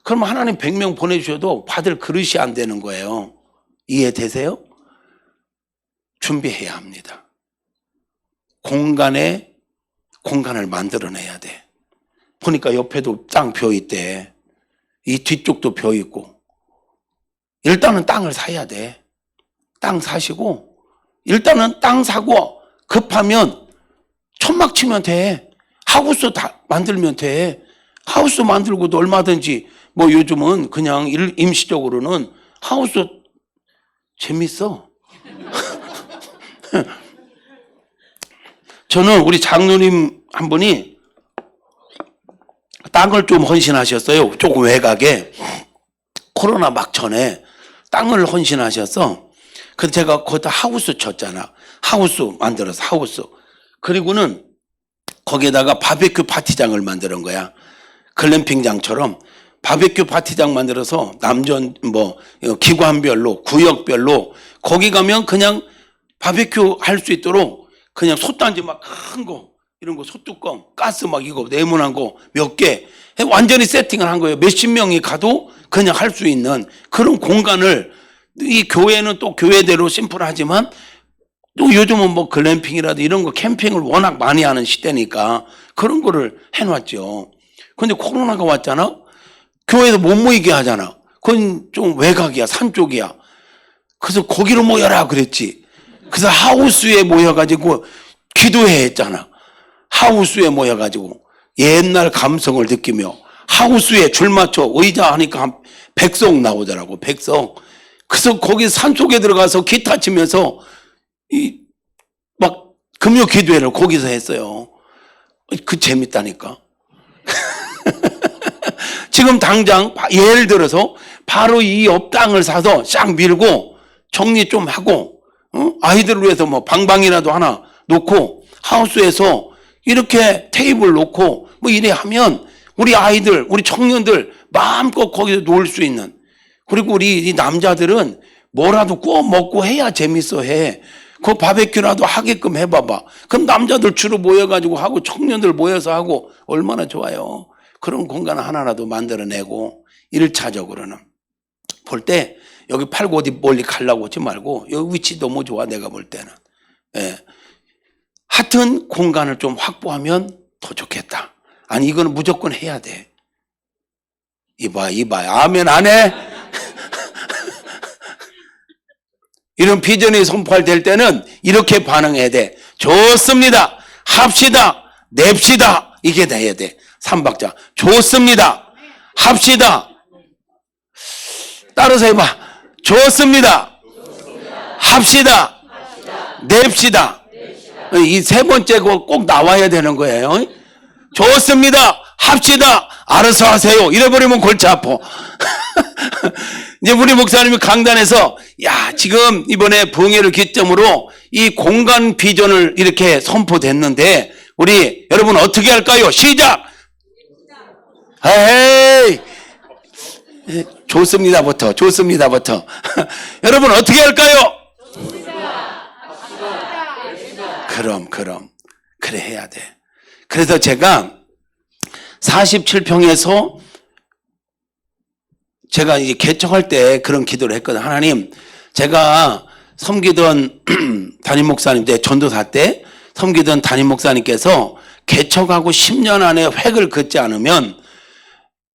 그럼 하나님 100명 보내주셔도 받을 그릇이 안 되는 거예요. 이해되세요? 준비해야 합니다. 공간을 만들어내야 돼. 보니까 옆에도 땅 비어있대. 이 뒤쪽도 비어있고. 일단은 땅을 사야 돼. 땅 사시고 일단은 땅 사고 급하면 천막 치면 돼. 하우스 다 만들면 돼. 하우스 만들고도 얼마든지 뭐 요즘은 그냥 임시적으로는 하우스 재밌어. 저는 우리 장로님 한 분이 땅을 좀 헌신하셨어요. 조금 외곽에. 코로나 막 전에 땅을 헌신하셔서 그래서 제가 거기다 하우스 쳤잖아. 하우스 만들어서 하우스. 그리고는 거기에다가 바베큐 파티장을 만드는 거야. 글램핑장처럼 바베큐 파티장 만들어서 남전 뭐 기관별로 구역별로 거기 가면 그냥 바베큐 할 수 있도록 그냥 솥단지 막 큰 거 이런 거 솥뚜껑 가스 막 이거 네모난 거 몇 개 완전히 세팅을 한 거예요. 몇십 명이 가도 그냥 할 수 있는 그런 공간을 이 교회는 또 교회대로 심플하지만 또 요즘은 뭐 글램핑이라도 이런 거 캠핑을 워낙 많이 하는 시대니까 그런 거를 해놨죠. 근데 코로나가 왔잖아. 교회에서 못 모이게 하잖아. 그건 좀 외곽이야. 산 쪽이야. 그래서 거기로 모여라 그랬지. 그래서 하우스에 모여가지고 기도회 했잖아. 하우스에 모여가지고 옛날 감성을 느끼며 하우스에 줄 맞춰 의자 하니까 한 100석 나오더라고. 100석. 그래서 거기 산속에 들어가서 기타 치면서 막 금요 기도회를 거기서 했어요. 그 재밌다니까. 지금 당장 예를 들어서 바로 이 옆 땅을 사서 싹 밀고 정리 좀 하고 아이들을 위해서 뭐 방방이라도 하나 놓고 하우스에서 이렇게 테이블 놓고 뭐 이래 하면 우리 아이들 우리 청년들 마음껏 거기서 놀 수 있는 그리고 우리 이 남자들은 뭐라도 구워 먹고 해야 재밌어 해. 그 바베큐라도 하게끔 해봐봐. 그럼 남자들 주로 모여가지고 하고 청년들 모여서 하고 얼마나 좋아요. 그런 공간 하나라도 만들어내고 1차적으로는 볼 때 여기 팔고 어디 멀리 가려고 하지 말고 여기 위치 너무 좋아 내가 볼 때는. 예. 하여튼 공간을 좀 확보하면 더 좋겠다. 아니 이거는 무조건 해야 돼. 이봐 아멘 안 해? 이런 비전이 선포될 때는 이렇게 반응해야 돼. 좋습니다. 합시다. 냅시다. 이게 돼야 돼. 3박자. 좋습니다. 합시다. 따라서 해봐. 좋습니다. 합시다. 냅시다. 이 세 번째 거 꼭 나와야 되는 거예요. 좋습니다. 합시다. 알아서 하세요. 이래버리면 골치 아파. 이제 우리 목사님이 강단에서 야 지금 이번에 부흥회를 기점으로 이 공간 비전을 이렇게 선포됐는데 우리 여러분 어떻게 할까요? 시작. 에이 좋습니다부터 여러분 어떻게 할까요? 그럼 그래 해야 돼. 그래서 제가 47평에서 제가 이제 개척할 때 그런 기도를 했거든. 하나님, 제가 섬기던 담임 목사님 때 전도사 때 섬기던 담임 목사님께서 개척하고 10년 안에 획을 긋지 않으면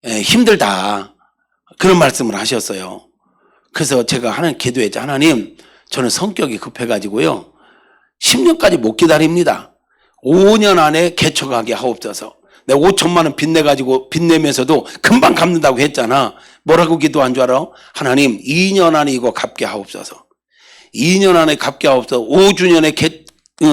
힘들다. 그런 말씀을 하셨어요. 그래서 제가 하나님 기도했죠. 하나님, 저는 성격이 급해가지고요. 10년까지 못 기다립니다. 5년 안에 개척하게 하옵소서. 내가 5천만 원 빚내면서도 금방 갚는다고 했잖아. 뭐라고 기도한 줄 알아? 하나님 2년 안에 이거 갚게 하옵소서. 2년 안에 갚게 하옵소서. 5주년에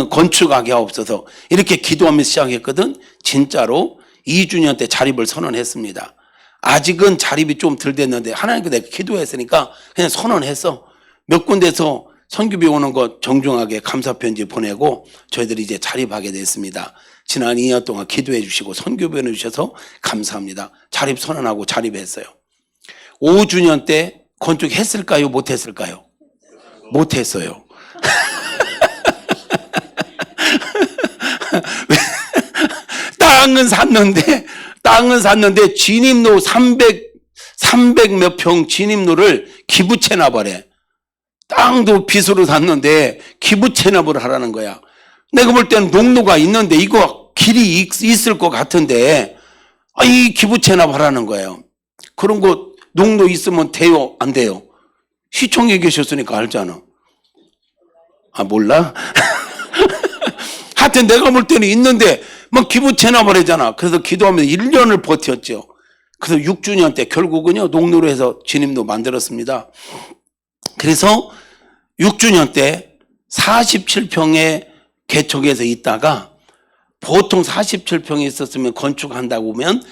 건축하게 하옵소서. 이렇게 기도하면서 시작했거든. 진짜로 2주년 때 자립을 선언했습니다. 아직은 자립이 좀 덜 됐는데 하나님께 내가 기도했으니까 그냥 선언했어. 몇 군데서 선교비 오는 거 정중하게 감사편지 보내고 저희들이 이제 자립하게 됐습니다. 지난 2년 동안 기도해 주시고 선교비 보내주셔서 감사합니다. 자립 선언하고 자립했어요. 5주년 때 건축했을까요? 못했을까요? 못했어요. 땅은 샀는데 진입로 300 몇 평 진입로를 기부 체납하래. 땅도 빚으로 샀는데 기부 체납을 하라는 거야. 내가 볼 때는 농로가 있는데 이거 길이 있을 것 같은데 이 기부 체납하라는 거예요. 그런 거 농로 있으면 돼요? 안 돼요? 시청에 계셨으니까 알잖아. 아 몰라? 하여튼 내가 볼 때는 있는데 막 기부 체납을 하잖아. 그래서 기도하면서 1년을 버텼죠. 그래서 6주년 때 결국은요 농로로 해서 진입로 만들었습니다. 그래서 6주년 때 47평의 개척에서 있다가 보통 47평이 있었으면 건축한다고 보면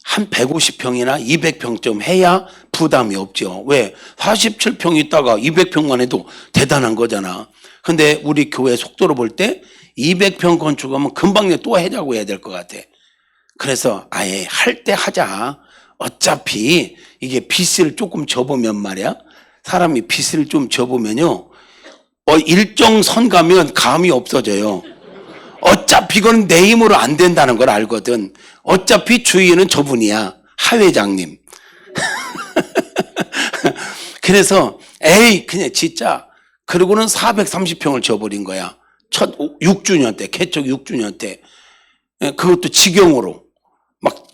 한 150평이나 200평쯤 해야 부담이 없죠. 왜? 47평 있다가 200평만 해도 대단한 거잖아. 근데 우리 교회 속도로 볼 때 200평 건축하면 금방 또 하자고 해야 될 것 같아. 그래서 아예 할 때 하자. 어차피 이게 빚을 조금 접으면 말이야. 사람이 빚을 좀 접으면요. 일정 선 가면 감이 없어져요. 어차피 이건 내 힘으로 안 된다는 걸 알거든. 어차피 주인은 저분이야. 하 회장님. 그래서 그냥 진짜 그러고는 430평을 줘버린 거야. 첫 6주년 때, 개척 6주년 때. 그것도 직영으로.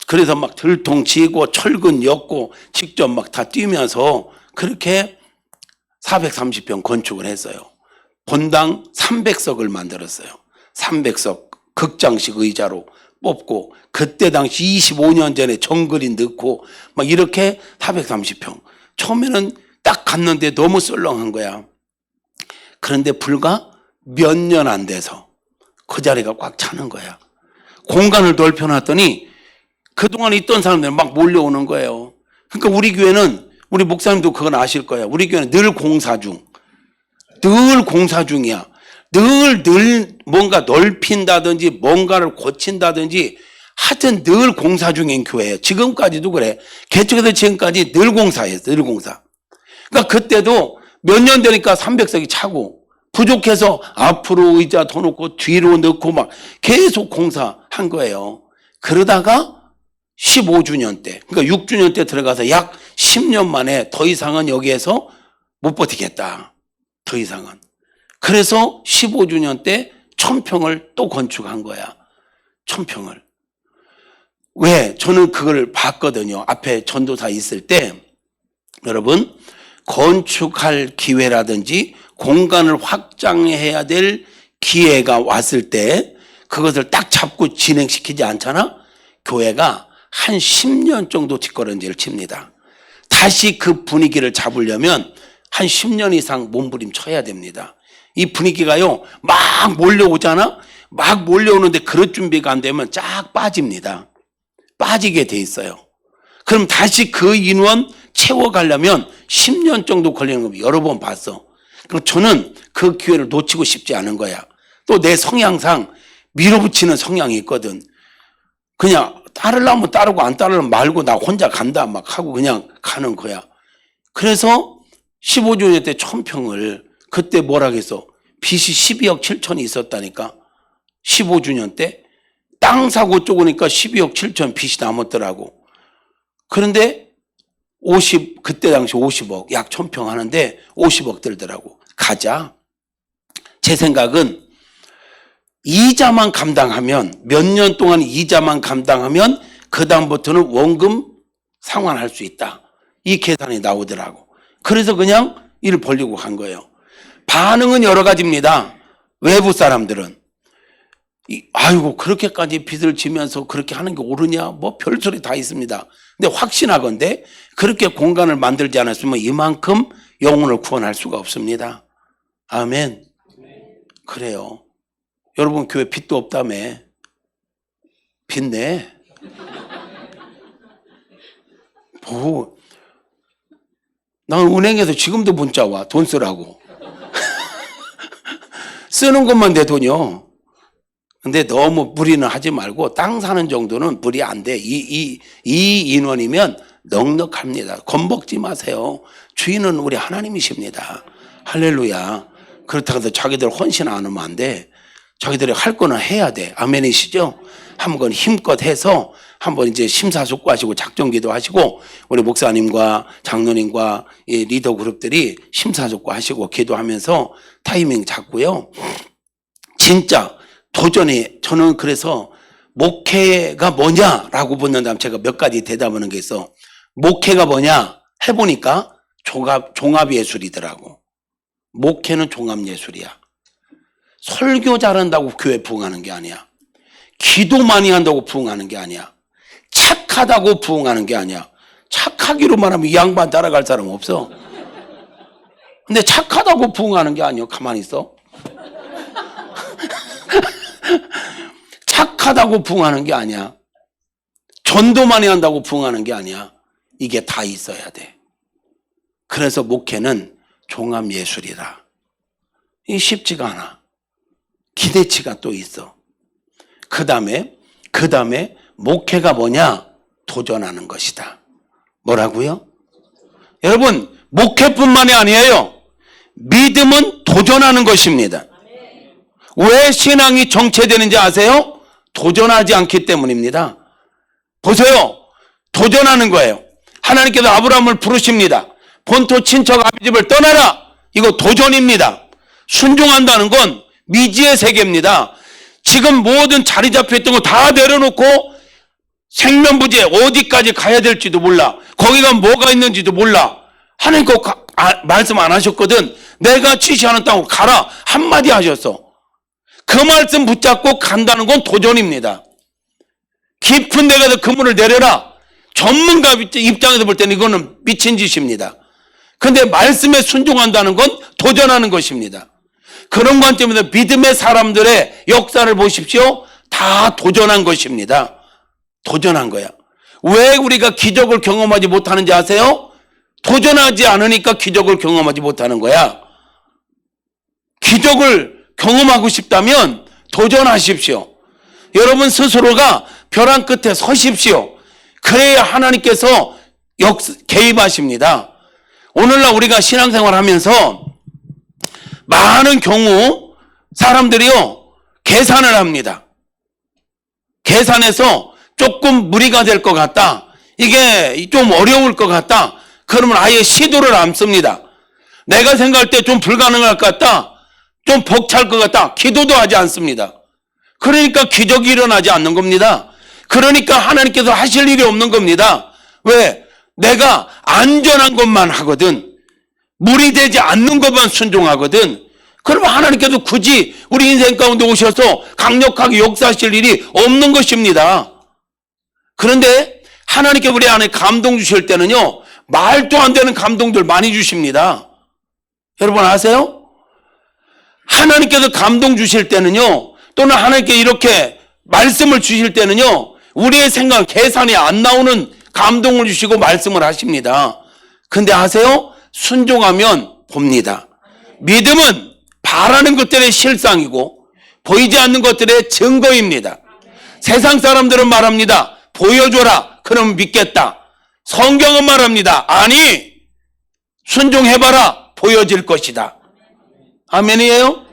그래서 들통 치고 철근 엮고 직접 다 뛰면서 그렇게 430평 건축을 했어요. 본당 300석을 만들었어요. 300석 극장식 의자로 뽑고 그때 당시 25년 전에 정글이 넣고 이렇게 430평. 처음에는 딱 갔는데 너무 썰렁한 거야. 그런데 불과 몇 년 안 돼서 그 자리가 꽉 차는 거야. 공간을 넓혀놨더니 그동안 있던 사람들이 막 몰려오는 거예요. 그러니까 우리 교회는, 우리 목사님도 그건 아실 거예요. 우리 교회는 늘 공사 중. 늘 공사 중이야. 늘 뭔가 넓힌다든지 뭔가를 고친다든지 하여튼 늘 공사 중인 교회예요. 지금까지도 그래. 개척에서 지금까지 늘 공사예요. 늘 공사. 그러니까 그때도 몇 년 되니까 300석이 차고 부족해서 앞으로 의자 더 놓고 뒤로 넣고 계속 공사한 거예요. 그러다가 15주년 때, 그러니까 6주년 때 들어가서 약 10년 만에 더 이상은 여기에서 못 버티겠다. 더 이상은. 그래서 15주년 때 1000평을 또 건축한 거야. 1000평을. 왜? 저는 그걸 봤거든요. 앞에 전도사 있을 때 여러분 건축할 기회라든지 공간을 확장해야 될 기회가 왔을 때 그것을 딱 잡고 진행시키지 않잖아? 교회가 한 10년 정도 뒷걸음질을 칩니다. 다시 그 분위기를 잡으려면 한 10년 이상 몸부림쳐야 됩니다. 이 분위기가요 막 몰려오잖아. 막 몰려오는데 그럴 준비가 안 되면 쫙 빠집니다. 빠지게 돼 있어요. 그럼 다시 그 인원 채워가려면 10년 정도 걸리는 거 여러 번 봤어. 그럼 저는 그 기회를 놓치고 싶지 않은 거야. 또 내 성향상 밀어붙이는 성향이 있거든. 그냥 따르려면 따르고 안 따르려면 말고 나 혼자 간다 막 하고 그냥 가는 거야. 그래서 15주년 때 1000평을 그때 뭐라겠어. 빚이 12억 7천이 있었다니까. 15주년 때 땅 사고 쪼그니까 12억 7천 빚이 남았더라고. 그런데 그때 당시 50억, 약 1000평 하는데 50억 들더라고. 가자. 제 생각은 이자만 감당하면, 몇 년 동안 이자만 감당하면 그다음부터는 원금 상환할 수 있다. 이 계산이 나오더라고. 그래서 그냥 일을 벌리고 간 거예요. 반응은 여러 가지입니다. 외부 사람들은 아이고 그렇게까지 빚을 지면서 그렇게 하는 게 옳으냐 뭐 별소리 다 있습니다. 근데 확신하건대 그렇게 공간을 만들지 않았으면 이만큼 영혼을 구원할 수가 없습니다. 아멘. 그래요. 여러분 교회 빚도 없다며. 빚 내. 난 은행에서 지금도 문자 와. 돈 쓰라고. 쓰는 것만 내 돈이요. 근데 너무 무리는 하지 말고 땅 사는 정도는 무리 안 돼. 이 인원이면 넉넉합니다. 겁먹지 마세요. 주인은 우리 하나님이십니다. 할렐루야. 그렇다고 해서 자기들 헌신 안 하면 안 돼. 자기들이 할 거는 해야 돼. 아멘이시죠? 한번 힘껏 해서 한번 이제 심사숙고하시고 작전기도 하시고 우리 목사님과 장로님과 이 리더 그룹들이 심사숙고하시고 기도하면서 타이밍 잡고요. 진짜 도전이, 저는 그래서 목회가 뭐냐라고 묻는다면 제가 몇 가지 대답하는 게 있어. 목회가 뭐냐 해보니까 종합예술이더라고. 목회는 종합예술이야. 설교 잘한다고 교회 부흥하는 게 아니야. 기도 많이 한다고 부흥하는 게 아니야. 착하다고 부흥하는 게 아니야. 착하기로 말하면 이 양반 따라갈 사람 없어. 근데 착하다고 부흥하는 게 아니야. 가만히 있어. 착하다고 부흥하는 게 아니야. 전도 많이 한다고 부흥하는 게 아니야. 이게 다 있어야 돼. 그래서 목회는 종합예술이다. 이 쉽지가 않아. 기대치가 또 있어. 그 다음에 목회가 뭐냐? 도전하는 것이다. 뭐라고요? 여러분, 목회뿐만이 아니에요. 믿음은 도전하는 것입니다. 왜 신앙이 정체되는지 아세요? 도전하지 않기 때문입니다. 보세요. 도전하는 거예요. 하나님께서 아브라함을 부르십니다. 본토 친척 아비 집을 떠나라. 이거 도전입니다. 순종한다는 건 미지의 세계입니다. 지금 모든 자리 잡혀있던 거 다 내려놓고 생면부지에 어디까지 가야 될지도 몰라. 거기가 뭐가 있는지도 몰라. 하나님 거 말씀 안 하셨거든. 내가 지시하는 땅으로 가라 한마디 하셨어. 그 말씀 붙잡고 간다는 건 도전입니다. 깊은 데 가서 그물을 내려라. 전문가 입장에서 볼 때는 이거는 미친 짓입니다. 근데 말씀에 순종한다는 건 도전하는 것입니다. 그런 관점에서 믿음의 사람들의 역사를 보십시오. 다 도전한 것입니다. 도전한 거야. 왜 우리가 기적을 경험하지 못하는지 아세요? 도전하지 않으니까 기적을 경험하지 못하는 거야. 기적을 경험하고 싶다면 도전하십시오. 여러분 스스로가 벼랑 끝에 서십시오. 그래야 하나님께서 개입하십니다. 오늘날 우리가 신앙생활 하면서 많은 경우 사람들이요 계산을 합니다. 계산해서 조금 무리가 될 것 같다. 이게 좀 어려울 것 같다. 그러면 아예 시도를 안 씁니다. 내가 생각할 때 좀 불가능할 것 같다. 좀 벅찰 것 같다. 기도도 하지 않습니다. 그러니까 기적이 일어나지 않는 겁니다. 그러니까 하나님께서 하실 일이 없는 겁니다. 왜? 내가 안전한 것만 하거든. 무리되지 않는 것만 순종하거든. 그러면 하나님께서 굳이 우리 인생 가운데 오셔서 강력하게 역사하실 일이 없는 것입니다. 그런데 하나님께 우리 안에 감동 주실 때는요, 말도 안 되는 감동들 많이 주십니다. 여러분 아세요? 하나님께서 감동 주실 때는요, 또는 하나님께 이렇게 말씀을 주실 때는요, 우리의 생각, 계산이 안 나오는 감동을 주시고 말씀을 하십니다. 근데 아세요? 순종하면 봅니다. 믿음은 바라는 것들의 실상이고 보이지 않는 것들의 증거입니다. 세상 사람들은 말합니다. 보여줘라. 그러면 믿겠다. 성경은 말합니다. 아니, 순종해봐라. 보여질 것이다. 아멘이에요?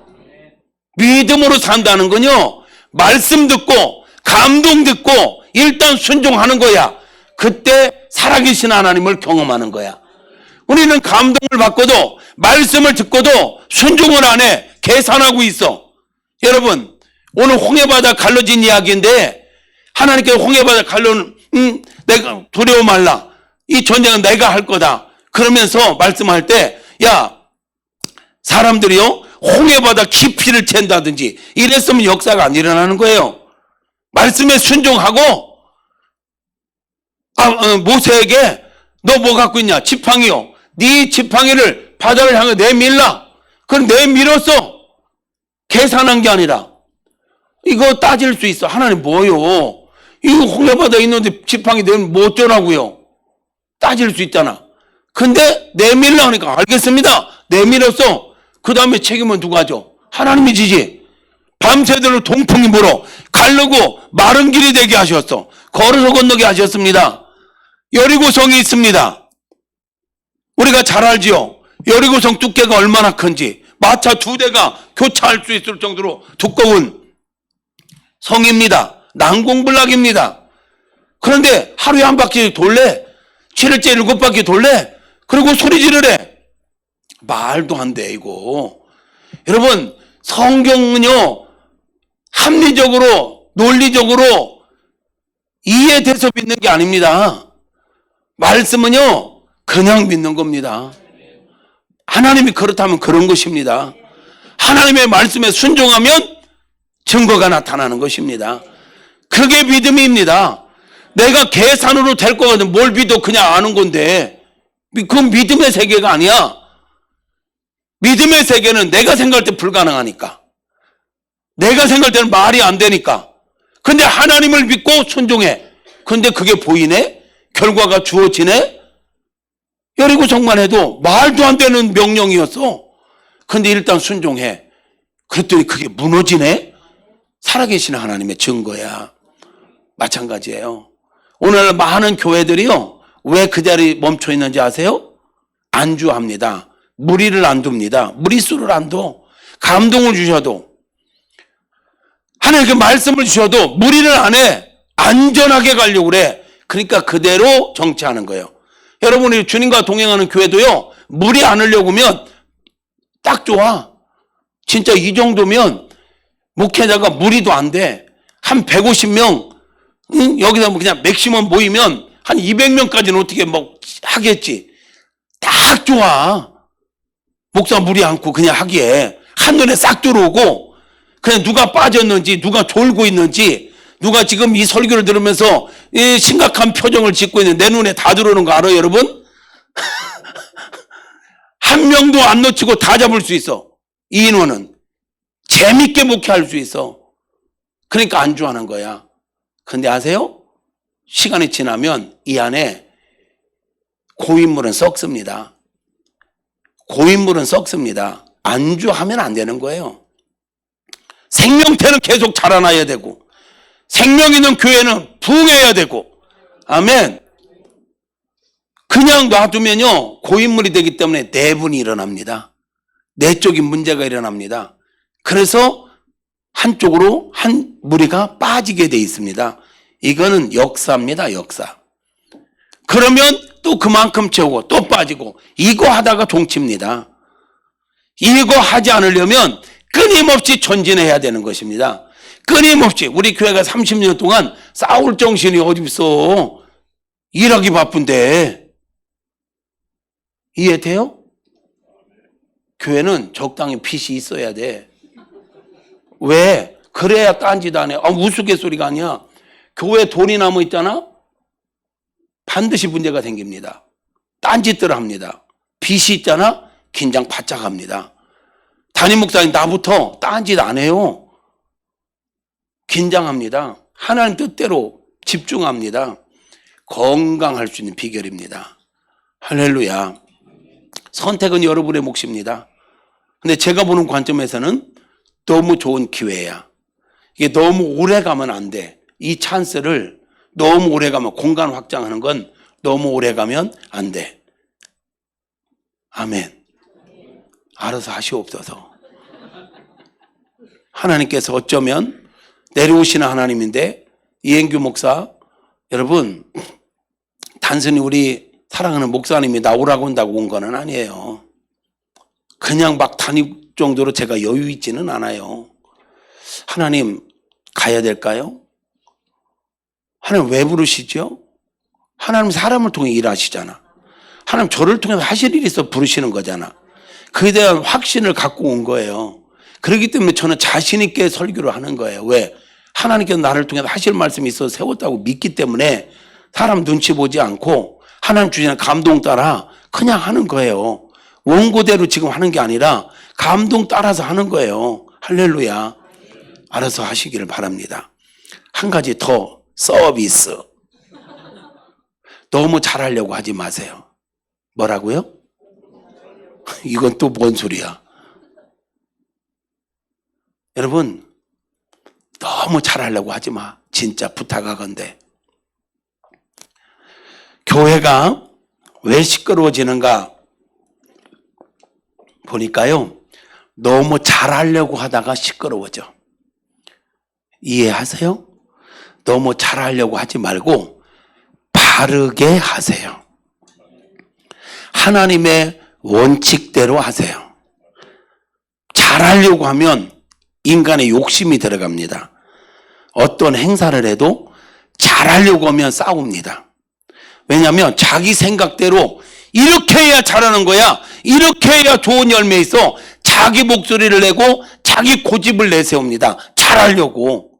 믿음으로 산다는 건요, 말씀 듣고 감동 듣고 일단 순종하는 거야. 그때 살아계신 하나님을 경험하는 거야. 우리는 감동을 받고도 말씀을 듣고도 순종을 안 해. 계산하고 있어. 여러분, 오늘 홍해바다 갈라진 이야기인데 하나님께서 홍해바다 갈라는 내가 두려워 말라. 이 전쟁은 내가 할 거다. 그러면서 말씀할 때, 야, 사람들이요 홍해바다 깊이를 잰다든지 이랬으면 역사가 안 일어나는 거예요. 말씀에 순종하고 모세에게 너 뭐 갖고 있냐? 지팡이요. 네 지팡이를 바다를 향해 내밀라. 그럼 내밀었어. 계산한 게 아니라. 이거 따질 수 있어. 하나님 뭐요? 이거 홍해바다에 있는데 지팡이 내면 뭐 어쩌라고요? 따질 수 있잖아. 근데 내밀라 하니까 알겠습니다. 내밀었어. 그 다음에 책임은 누가 져? 하나님이 지지. 밤새도록 동풍이 불어 가르고 마른 길이 되게 하셨어. 걸어서 건너게 하셨습니다. 여리고성이 있습니다. 우리가 잘 알지요. 여리고성 두께가 얼마나 큰지. 마차 2대가 교차할 수 있을 정도로 두꺼운 성입니다. 난공불락입니다. 그런데 하루에 한 바퀴 돌래? 7일째 7바퀴 돌래? 그리고 소리 지르래. 말도 안 돼, 이거. 여러분, 성경은요, 합리적으로, 논리적으로 이해돼서 믿는 게 아닙니다. 말씀은요, 그냥 믿는 겁니다. 하나님이 그렇다면 그런 것입니다. 하나님의 말씀에 순종하면 증거가 나타나는 것입니다. 그게 믿음입니다. 내가 계산으로 될 거거든. 뭘 믿어 그냥 아는 건데. 그건 믿음의 세계가 아니야. 믿음의 세계는 내가 생각할 때 불가능하니까. 내가 생각할 때는 말이 안 되니까. 근데 하나님을 믿고 순종해. 근데 그게 보이네? 결과가 주어지네? 여리고성만 해도 말도 안 되는 명령이었어. 근데 일단 순종해. 그랬더니 그게 무너지네? 살아계신 하나님의 증거야. 마찬가지예요. 오늘 많은 교회들이요, 왜 그 자리에 멈춰 있는지 아세요? 안주합니다. 무리를 안 둡니다. 무리수를 안 둬. 감동을 주셔도, 하나님께 말씀을 주셔도 무리를 안 해. 안전하게 가려고 그래. 그러니까 그대로 정치하는 거예요. 여러분이 주님과 동행하는 교회도요, 무리 안 하려고 하면 딱 좋아. 진짜 이 정도면 목회자가 무리도 안 돼. 한 150명, 여기다 뭐 그냥 맥시멈 모이면 한 200명까지는 어떻게 뭐 하겠지. 딱 좋아. 목사 무리 않고 그냥 하기에. 한눈에 싹 들어오고, 그냥 누가 빠졌는지, 누가 졸고 있는지, 누가 지금 이 설교를 들으면서 심각한 표정을 짓고 있는 내 눈에 다 들어오는 거 알아요, 여러분? 한 명도 안 놓치고 다 잡을 수 있어. 이 인원은. 재밌게 목회할 수 있어. 그러니까 안주하는 거야. 근데 아세요? 시간이 지나면 이 안에 고인물은 썩습니다. 고인물은 썩습니다. 안주하면 안 되는 거예요. 생명체는 계속 자라나야 되고, 생명 있는 교회는 부흥해야 되고, 아멘. 그냥 놔두면요, 고인물이 되기 때문에 내분이 일어납니다. 내적인 문제가 일어납니다. 그래서 한쪽으로 한 무리가 빠지게 돼 있습니다. 이거는 역사입니다, 역사. 그러면 또 그만큼 채우고 또 빠지고, 이거 하다가 종칩니다. 이거 하지 않으려면 끊임없이 전진해야 되는 것입니다. 끊임없이. 우리 교회가 30년 동안 싸울 정신이 어디 있어. 일하기 바쁜데. 이해돼요? 교회는 적당히 빚이 있어야 돼. 왜? 그래야 딴짓 안 해. 우스갯소리가 아니야. 교회 돈이 남아 있잖아? 반드시 문제가 생깁니다. 딴짓들을 합니다. 빚이 있잖아? 긴장 바짝 합니다. 담임 목사님 나부터 딴짓 안 해요. 긴장합니다. 하나님 뜻대로 집중합니다. 건강할 수 있는 비결입니다. 할렐루야. 선택은 여러분의 몫입니다. 근데 제가 보는 관점에서는 너무 좋은 기회야. 이게 너무 오래 가면 안 돼. 이 찬스를 너무 오래 가면, 공간 확장하는 건 너무 오래 가면 안 돼. 아멘. 알아서 하시옵소서. 하나님께서 어쩌면 내려오시는 하나님인데, 이행규 목사, 여러분, 단순히 우리 사랑하는 목사님이 나오라고 한다고 온 거는 아니에요. 그냥 막 다닐 정도로 제가 여유 있지는 않아요. 하나님, 가야 될까요? 하나님 왜 부르시죠? 하나님 사람을 통해 일하시잖아. 하나님 저를 통해서 하실 일이 있어 부르시는 거잖아. 그에 대한 확신을 갖고 온 거예요. 그렇기 때문에 저는 자신 있게 설교를 하는 거예요. 왜? 하나님께서 나를 통해서 하실 말씀이 있어서 세웠다고 믿기 때문에 사람 눈치 보지 않고 하나님 주시는 감동 따라 그냥 하는 거예요. 원고대로 지금 하는 게 아니라 감동 따라서 하는 거예요. 할렐루야. 알아서 하시기를 바랍니다. 한 가지 더, 서비스. 너무 잘하려고 하지 마세요. 뭐라고요? 이건 또 뭔 소리야? 여러분, 너무 잘하려고 하지 마. 진짜 부탁하건대. 교회가 왜 시끄러워지는가 보니까요, 너무 잘하려고 하다가 시끄러워져. 이해하세요? 너무 잘하려고 하지 말고 바르게 하세요. 하나님의 원칙대로 하세요. 잘하려고 하면 인간의 욕심이 들어갑니다. 어떤 행사를 해도 잘하려고 하면 싸웁니다. 왜냐하면 자기 생각대로 이렇게 해야 잘하는 거야, 이렇게 해야 좋은 열매 있어, 자기 목소리를 내고 자기 고집을 내세웁니다. 잘하려고.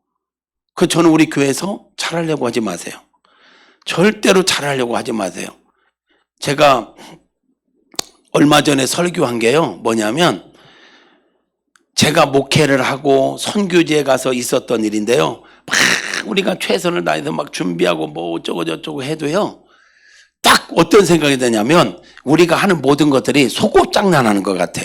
저는 우리 교회에서 잘하려고 하지 마세요. 절대로 잘하려고 하지 마세요. 제가 얼마 전에 설교한 게요, 뭐냐면 제가 목회를 하고 선교지에 가서 있었던 일인데요, 막 우리가 최선을 다해서 막 준비하고 뭐 어쩌고 저쩌고 해도요, 딱 어떤 생각이 드냐면 우리가 하는 모든 것들이 소꿉장난하는 것 같아.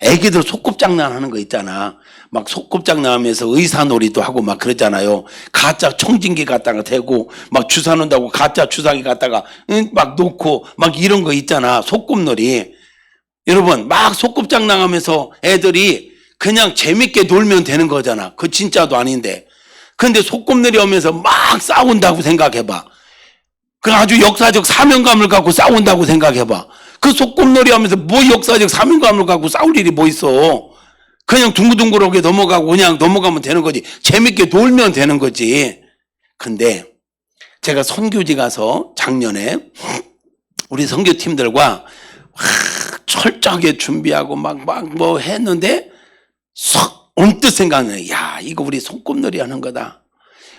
애기들 소꿉장난하는 거 있잖아. 막 소꿉장난하면서 의사놀이도 하고 막 그러잖아요. 가짜 청진기 갖다가 대고 막 주사 놓는다고 가짜 주사기 갖다가 막 놓고 막 이런 거 있잖아. 소꿉놀이. 여러분, 막 소꿉장난하면서 애들이 그냥 재밌게 놀면 되는 거잖아. 그 진짜도 아닌데. 근데 소꿉놀이 하면서 막 싸운다고 생각해봐. 그 아주 역사적 사명감을 갖고 싸운다고 생각해봐. 그 소꿉놀이 하면서 뭐 역사적 사명감을 갖고 싸울 일이 뭐 있어. 그냥 둥글둥글하게 넘어가고 그냥 넘어가면 되는 거지. 재밌게 놀면 되는 거지. 근데 제가 선교지 가서 작년에 우리 선교팀들과 철저하게 준비하고 막 뭐 했는데 언뜻 생각나요. 야, 이거 우리 소꿉놀이 하는 거다.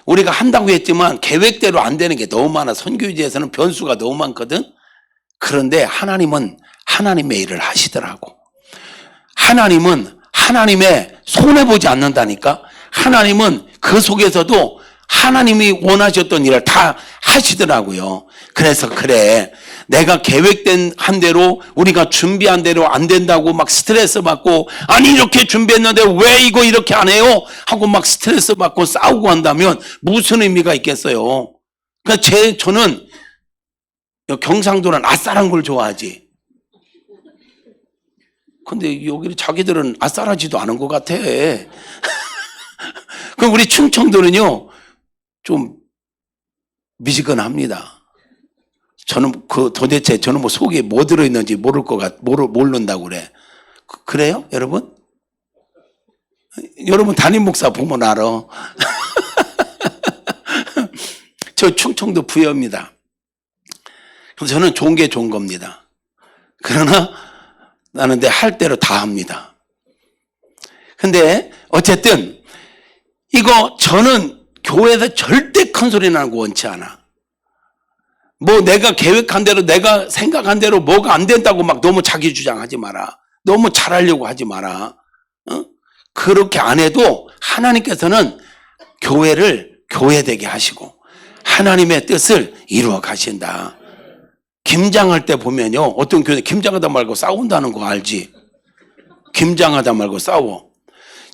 우리가 한다고 했지만 계획대로 안 되는 게 너무 많아. 선교지에서는 변수가 너무 많거든. 그런데 하나님은 하나님의 일을 하시더라고. 하나님은 하나님의 손해보지 않는다니까. 하나님은 그 속에서도 하나님이 원하셨던 일을 다 하시더라고요. 그래서 그래, 내가 계획된 한 대로 우리가 준비한 대로 안 된다고 막 스트레스 받고, 아니 이렇게 준비했는데 왜 이거 이렇게 안 해요? 하고 막 스트레스 받고 싸우고 한다면 무슨 의미가 있겠어요. 그러니까 저는 경상도는 아싸란 걸 좋아하지. 근데 여기 자기들은 아싸라지도 않은 것 같아. 그럼 우리 충청도는요, 좀 미지근합니다. 저는 도대체 저는 뭐 속에 뭐 들어있는지 모른다고 그래. 그래요, 여러분? 여러분 담임 목사 보면 알아. 저 충청도 부여입니다. 그래서 저는 좋은 게 좋은 겁니다. 그러나 나는 내 할 대로 다 합니다. 근데 어쨌든 이거 저는 교회에서 절대 큰 소리 나는 거 원치 않아. 뭐 내가 계획한 대로 내가 생각한 대로 뭐가 안 된다고 막 너무 자기 주장하지 마라. 너무 잘하려고 하지 마라. 그렇게 안 해도 하나님께서는 교회를 교회되게 하시고 하나님의 뜻을 이루어 가신다. 김장할 때 보면요, 어떤 교회 김장하다 말고 싸운다는 거 알지? 김장하다 말고 싸워.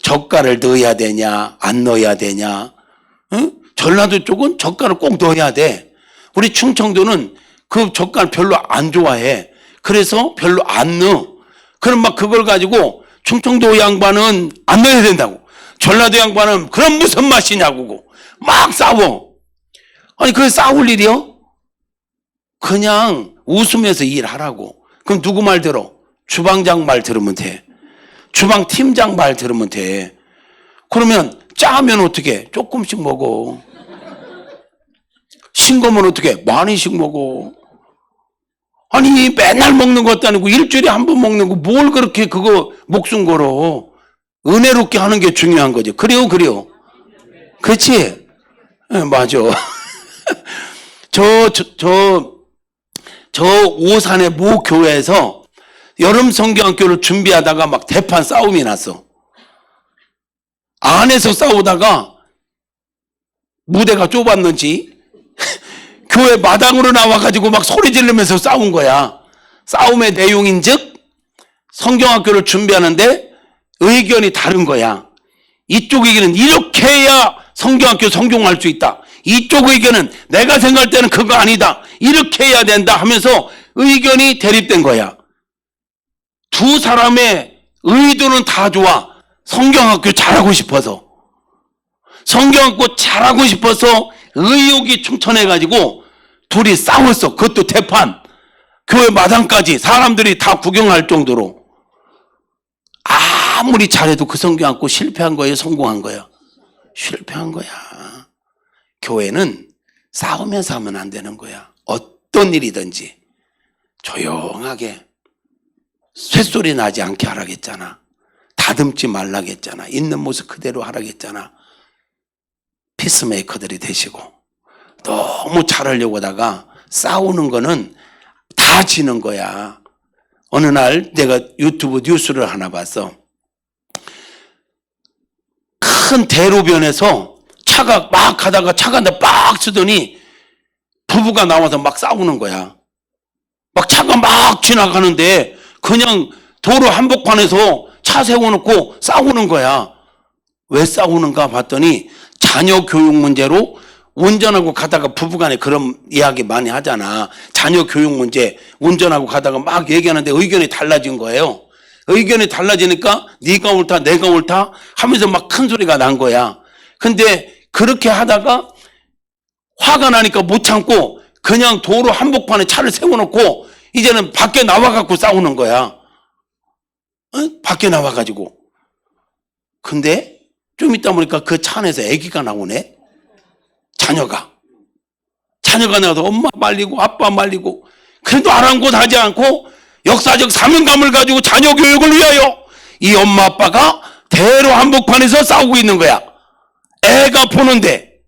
젓갈을 넣어야 되냐 안 넣어야 되냐. 전라도 쪽은 젓갈을 꼭 넣어야 돼. 우리 충청도는 그 젓갈 별로 안 좋아해. 그래서 별로 안 넣어. 그럼 막 그걸 가지고 충청도 양반은 안 넣어야 된다고, 전라도 양반은 그럼 무슨 맛이냐고 막 싸워. 아니 그게 싸울 일이요? 그냥 웃으면서 일하라고. 그럼 누구 말 들어? 주방장 말 들으면 돼. 주방팀장 말 들으면 돼. 그러면 짜면 어떻게? 조금씩 먹어. 싱거면 어떻게? 많이씩 먹어. 아니 맨날 먹는 것도 아니고 일주일에 한 번 먹는 거 뭘 그렇게 그거 목숨 걸어. 은혜롭게 하는 게 중요한 거지. 그래요? 그렇지? 네, 맞아. 저 오산의 모 교회에서 여름 성경학교를 준비하다가 막 대판 싸움이 났어. 안에서 싸우다가 무대가 좁았는지 교회 마당으로 나와가지고 막 소리 지르면서 싸운 거야. 싸움의 내용인즉 성경학교를 준비하는데 의견이 다른 거야. 이쪽 의견은 이렇게 해야 성경학교 성공할 수 있다. 이쪽 의견은 내가 생각할 때는 그거 아니다. 이렇게 해야 된다 하면서 의견이 대립된 거야. 두 사람의 의도는 다 좋아. 성경학교 잘하고 싶어서. 성경학교 잘하고 싶어서 의욕이 충천해가지고 둘이 싸웠어. 그것도 대판. 교회 마당까지 사람들이 다 구경할 정도로. 아무리 잘해도 그 성경학교 실패한 거예요? 성공한 거예요? 실패한 거야. 교회는 싸우면서 하면 안 되는 거야. 어떤 일이든지 조용하게 쇳소리 나지 않게 하라겠잖아. 다듬지 말라겠잖아. 있는 모습 그대로 하라겠잖아. 피스메이커들이 되시고. 너무 잘하려고 하다가 싸우는 거는 다 지는 거야. 어느 날 내가 유튜브 뉴스를 하나 봤어. 큰 대로변에서 차가 막 가다가 차가 빡 쓰더니 부부가 나와서 막 싸우는 거야. 막 차가 막 지나가는데 그냥 도로 한복판에서 차 세워놓고 싸우는 거야. 왜 싸우는가 봤더니 자녀 교육 문제로 운전하고 가다가 부부간에 그런 이야기 많이 하잖아. 자녀 교육 문제 운전하고 가다가 막 얘기하는데 의견이 달라진 거예요. 의견이 달라지니까 네가 옳다 내가 옳다 하면서 막 큰 소리가 난 거야. 근데 그렇게 하다가 화가 나니까 못 참고 그냥 도로 한복판에 차를 세워놓고 이제는 밖에 나와갖고 싸우는 거야. 밖에 나와가지고. 근데 좀 있다 보니까 그 차 안에서 아기가 나오네. 자녀가 나와서 엄마 말리고 아빠 말리고. 그래도 아랑곳하지 않고 역사적 사명감을 가지고 자녀 교육을 위하여 이 엄마 아빠가 대로 한복판에서 싸우고 있는 거야. 애가 보는데.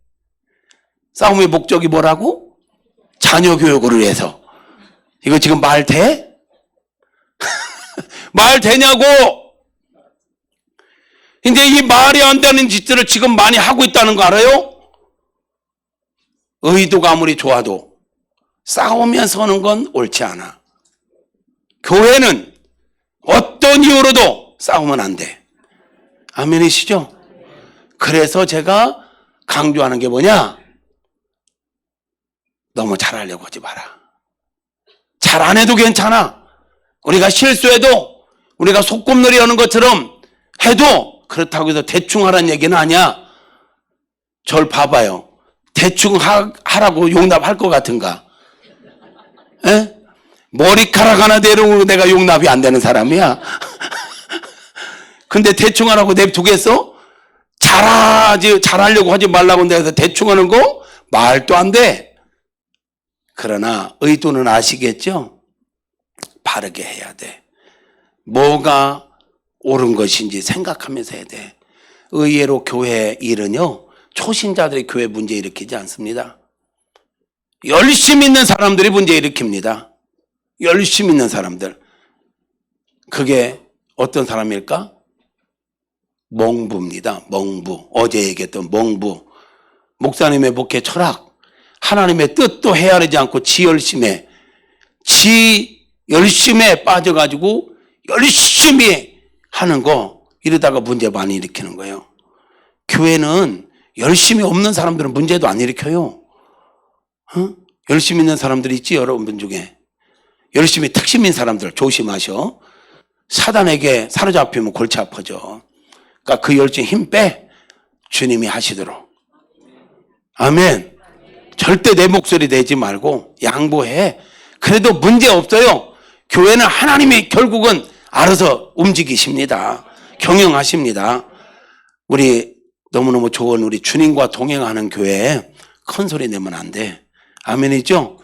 싸움의 목적이 뭐라고? 자녀 교육을 위해서. 이거 지금 말 돼? 말 되냐고. 근데 이 말이 안 되는 짓들을 지금 많이 하고 있다는 거 알아요? 의도가 아무리 좋아도 싸우면서 하는 건 옳지 않아. 교회는 어떤 이유로도 싸우면 안 돼. 아멘이시죠? 그래서 제가 강조하는 게 뭐냐? 너무 잘하려고 하지 마라. 잘 안 해도 괜찮아. 우리가 실수해도 우리가 소꿉놀이 하는 것처럼 해도 그렇다고 해서 대충 하라는 얘기는 아니야. 절 봐봐요. 대충 하라고 용납할 것 같은가? 에? 머리카락 하나 내려오고 내가 용납이 안 되는 사람이야. 근데 대충 하라고 냅두겠어? 잘하려고 하지 말라고 내가 대충 하는 거? 말도 안 돼. 그러나 의도는 아시겠죠? 바르게 해야 돼. 뭐가 옳은 것인지 생각하면서 해야 돼. 의외로 교회 일은요, 초신자들이 교회 문제 일으키지 않습니다. 열심히 있는 사람들이 문제 일으킵니다. 열심히 있는 사람들. 그게 어떤 사람일까? 멍부입니다. 멍부. 어제 얘기했던 멍부. 목사님의 목회 철학. 하나님의 뜻도 헤아리지 않고 지 열심에 빠져가지고 열심히 하는 거, 이러다가 문제 많이 일으키는 거예요. 교회는 열심히 없는 사람들은 문제도 안 일으켜요. 열심히 있는 사람들이 있지, 여러분 중에. 열심히 특심인 사람들 조심하셔. 사단에게 사로잡히면 골치 아파져. 그러니까 그 열심 힘 빼. 주님이 하시도록. 아멘. 절대 내 목소리 내지 말고 양보해. 그래도 문제 없어요. 교회는 하나님이 결국은 알아서 움직이십니다. 경영하십니다. 우리 너무너무 좋은 우리 주님과 동행하는 교회에 큰 소리 내면 안 돼. 아멘이죠?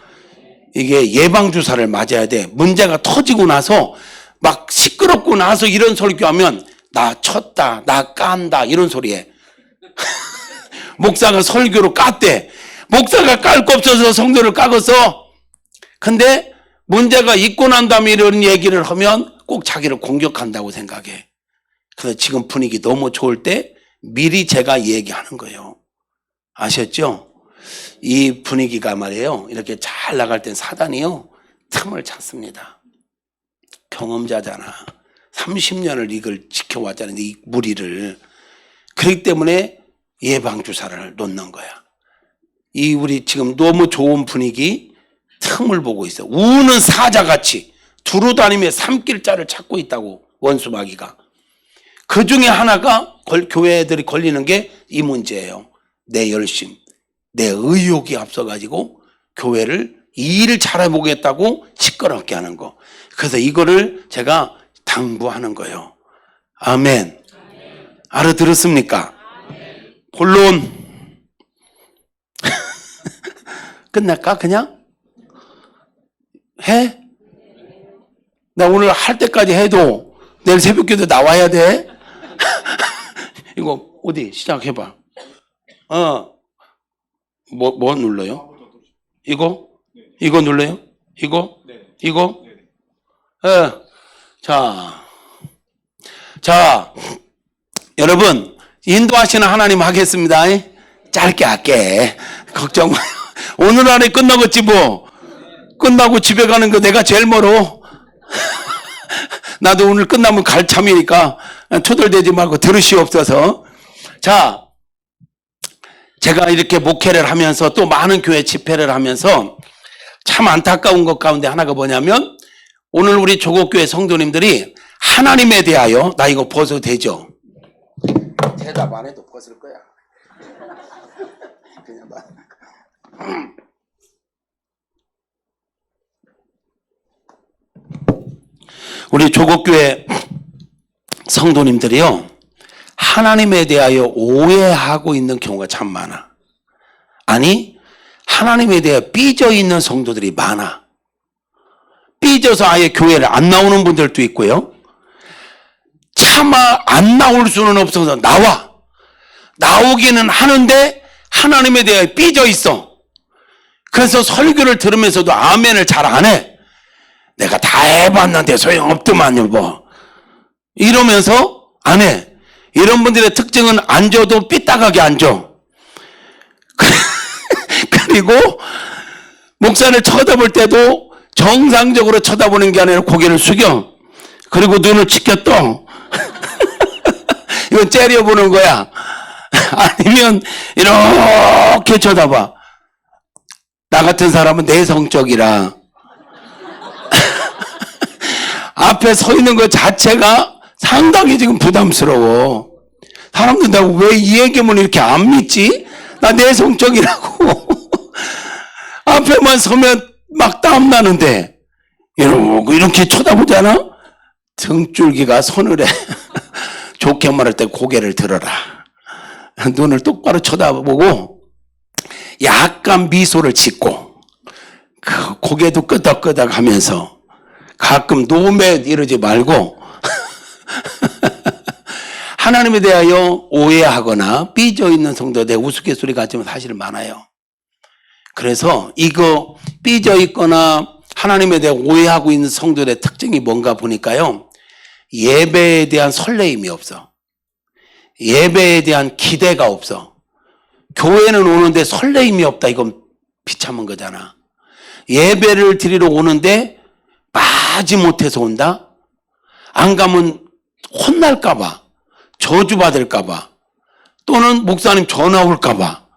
이게 예방주사를 맞아야 돼. 문제가 터지고 나서 막 시끄럽고 나서 이런 설교하면 나 쳤다, 나 깐다 이런 소리해. 목사가 설교로 깠대. 목사가 깔 거 없어서 성도를 까겠어. 근데 문제가 있고 난 다음에 이런 얘기를 하면 꼭 자기를 공격한다고 생각해. 그래서 지금 분위기 너무 좋을 때 미리 제가 얘기하는 거예요. 아셨죠? 이 분위기가 말이에요. 이렇게 잘 나갈 땐 사단이요, 틈을 찾습니다. 경험자잖아. 30년을 이걸 지켜왔잖아요. 이 무리를. 그렇기 때문에 예방주사를 놓는 거야. 이 우리 지금 너무 좋은 분위기 틈을 보고 있어. 우는 사자같이 두루 다니며 삼킬자를 찾고 있다고, 원수마귀가. 그 중에 하나가 교회들이 걸리는 게 이 문제예요. 내 열심, 내 의욕이 앞서가지고 교회를 이 일을 잘해보겠다고 시끄럽게 하는 거. 그래서 이거를 제가 당부하는 거예요. 아멘. 알아들었습니까? 본론 끝낼까 그냥? 해? 나 오늘 할 때까지 해도 내일 새벽기도 나와야 돼? 이거 어디 시작해봐. 뭐 눌러요? 이거? 이거 눌러요? 이거? 이거? 자, 여러분, 인도하시는 하나님 하겠습니다. 짧게 할게. 걱정 마요. 오늘 안에 끝나겠지 뭐. 끝나고 집에 가는 거 내가 제일 멀어. 나도 오늘 끝나면 갈 참이니까 초들대지 말고 들으시옵소서. 자, 제가 이렇게 목회를 하면서 또 많은 교회 집회를 하면서 참 안타까운 것 가운데 하나가 뭐냐면, 오늘 우리 조국교회 성도님들이 하나님에 대하여, 나 이거 벗어도 되죠? 대답 안 해도 벗을 거야. 그냥 봐. 우리 조국교회 성도님들이요, 하나님에 대하여 오해하고 있는 경우가 참 많아. 아니, 하나님에 대해 삐져 있는 성도들이 많아. 삐져서 아예 교회를 안 나오는 분들도 있고요. 차마 안 나올 수는 없어서 나오기는 하는데 하나님에 대해 삐져 있어. 그래서 설교를 들으면서도 아멘을 잘 안 해. 내가 다 해봤는데 소용없더만요 뭐. 이러면서 안 해. 이런 분들의 특징은 앉아도 삐딱하게 앉아. 그리고 목사를 쳐다볼 때도 정상적으로 쳐다보는 게 아니라 고개를 숙여. 그리고 눈을 치켜 떠. 이건 째려보는 거야. 아니면 이렇게 쳐다봐. 나 같은 사람은 내성적이라 앞에 서 있는 것 자체가 상당히 지금 부담스러워. 사람들 나 왜 이 얘기면 이렇게 안 믿지? 나 내성적이라고. 앞에만 서면 막 땀나는데 이렇게 쳐다보잖아? 등줄기가 서늘해. 좋게 말할 때 고개를 들어라. 눈을 똑바로 쳐다보고 약간 미소를 짓고 그 고개도 끄덕끄덕 하면서 가끔 노매 이러지 말고 하나님에 대하여 오해하거나 삐져 있는 성도들 우스갯소리 같지만 사실 많아요. 그래서 이거 삐져 있거나 하나님에 대해 오해하고 있는 성도들의 특징이 뭔가 보니까요, 예배에 대한 설레임이 없어. 예배에 대한 기대가 없어. 교회는 오는데 설레임이 없다. 이건 비참한 거잖아. 예배를 드리러 오는데 빠지 못해서 온다? 안 가면 혼날까봐, 저주받을까봐, 또는 목사님 전화 올까봐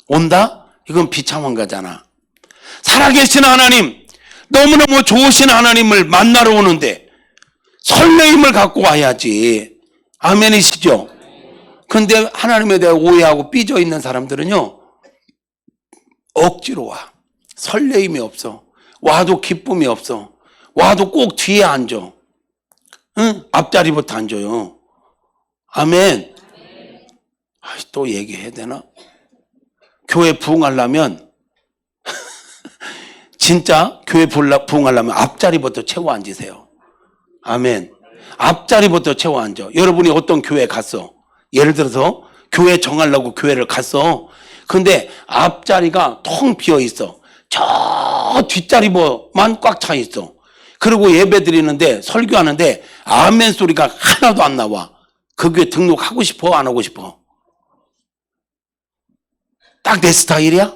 온다? 이건 비참한 거잖아. 살아계신 하나님, 너무너무 좋으신 하나님을 만나러 오는데 설레임을 갖고 와야지. 아멘이시죠? 근데 하나님에 대해 오해하고 삐져 있는 사람들은요, 억지로 와. 설레임이 없어. 와도 기쁨이 없어. 와도 꼭 뒤에 앉아. 응? 앞자리부터 앉아요. 아멘. 또 얘기해야 되나? 교회 부흥하려면 진짜 교회 부흥하려면 앞자리부터 채워 앉으세요. 아멘. 앞자리부터 채워 앉아. 여러분이 어떤 교회 갔어? 예를 들어서 교회 정하려고 교회를 갔어. 근데 앞자리가 텅 비어 있어. 저 뒷자리만 꽉 차 있어. 그리고 예배 드리는데, 설교하는데 아멘 소리가 하나도 안 나와. 그 교회 등록하고 싶어? 안 하고 싶어? 딱 내 스타일이야?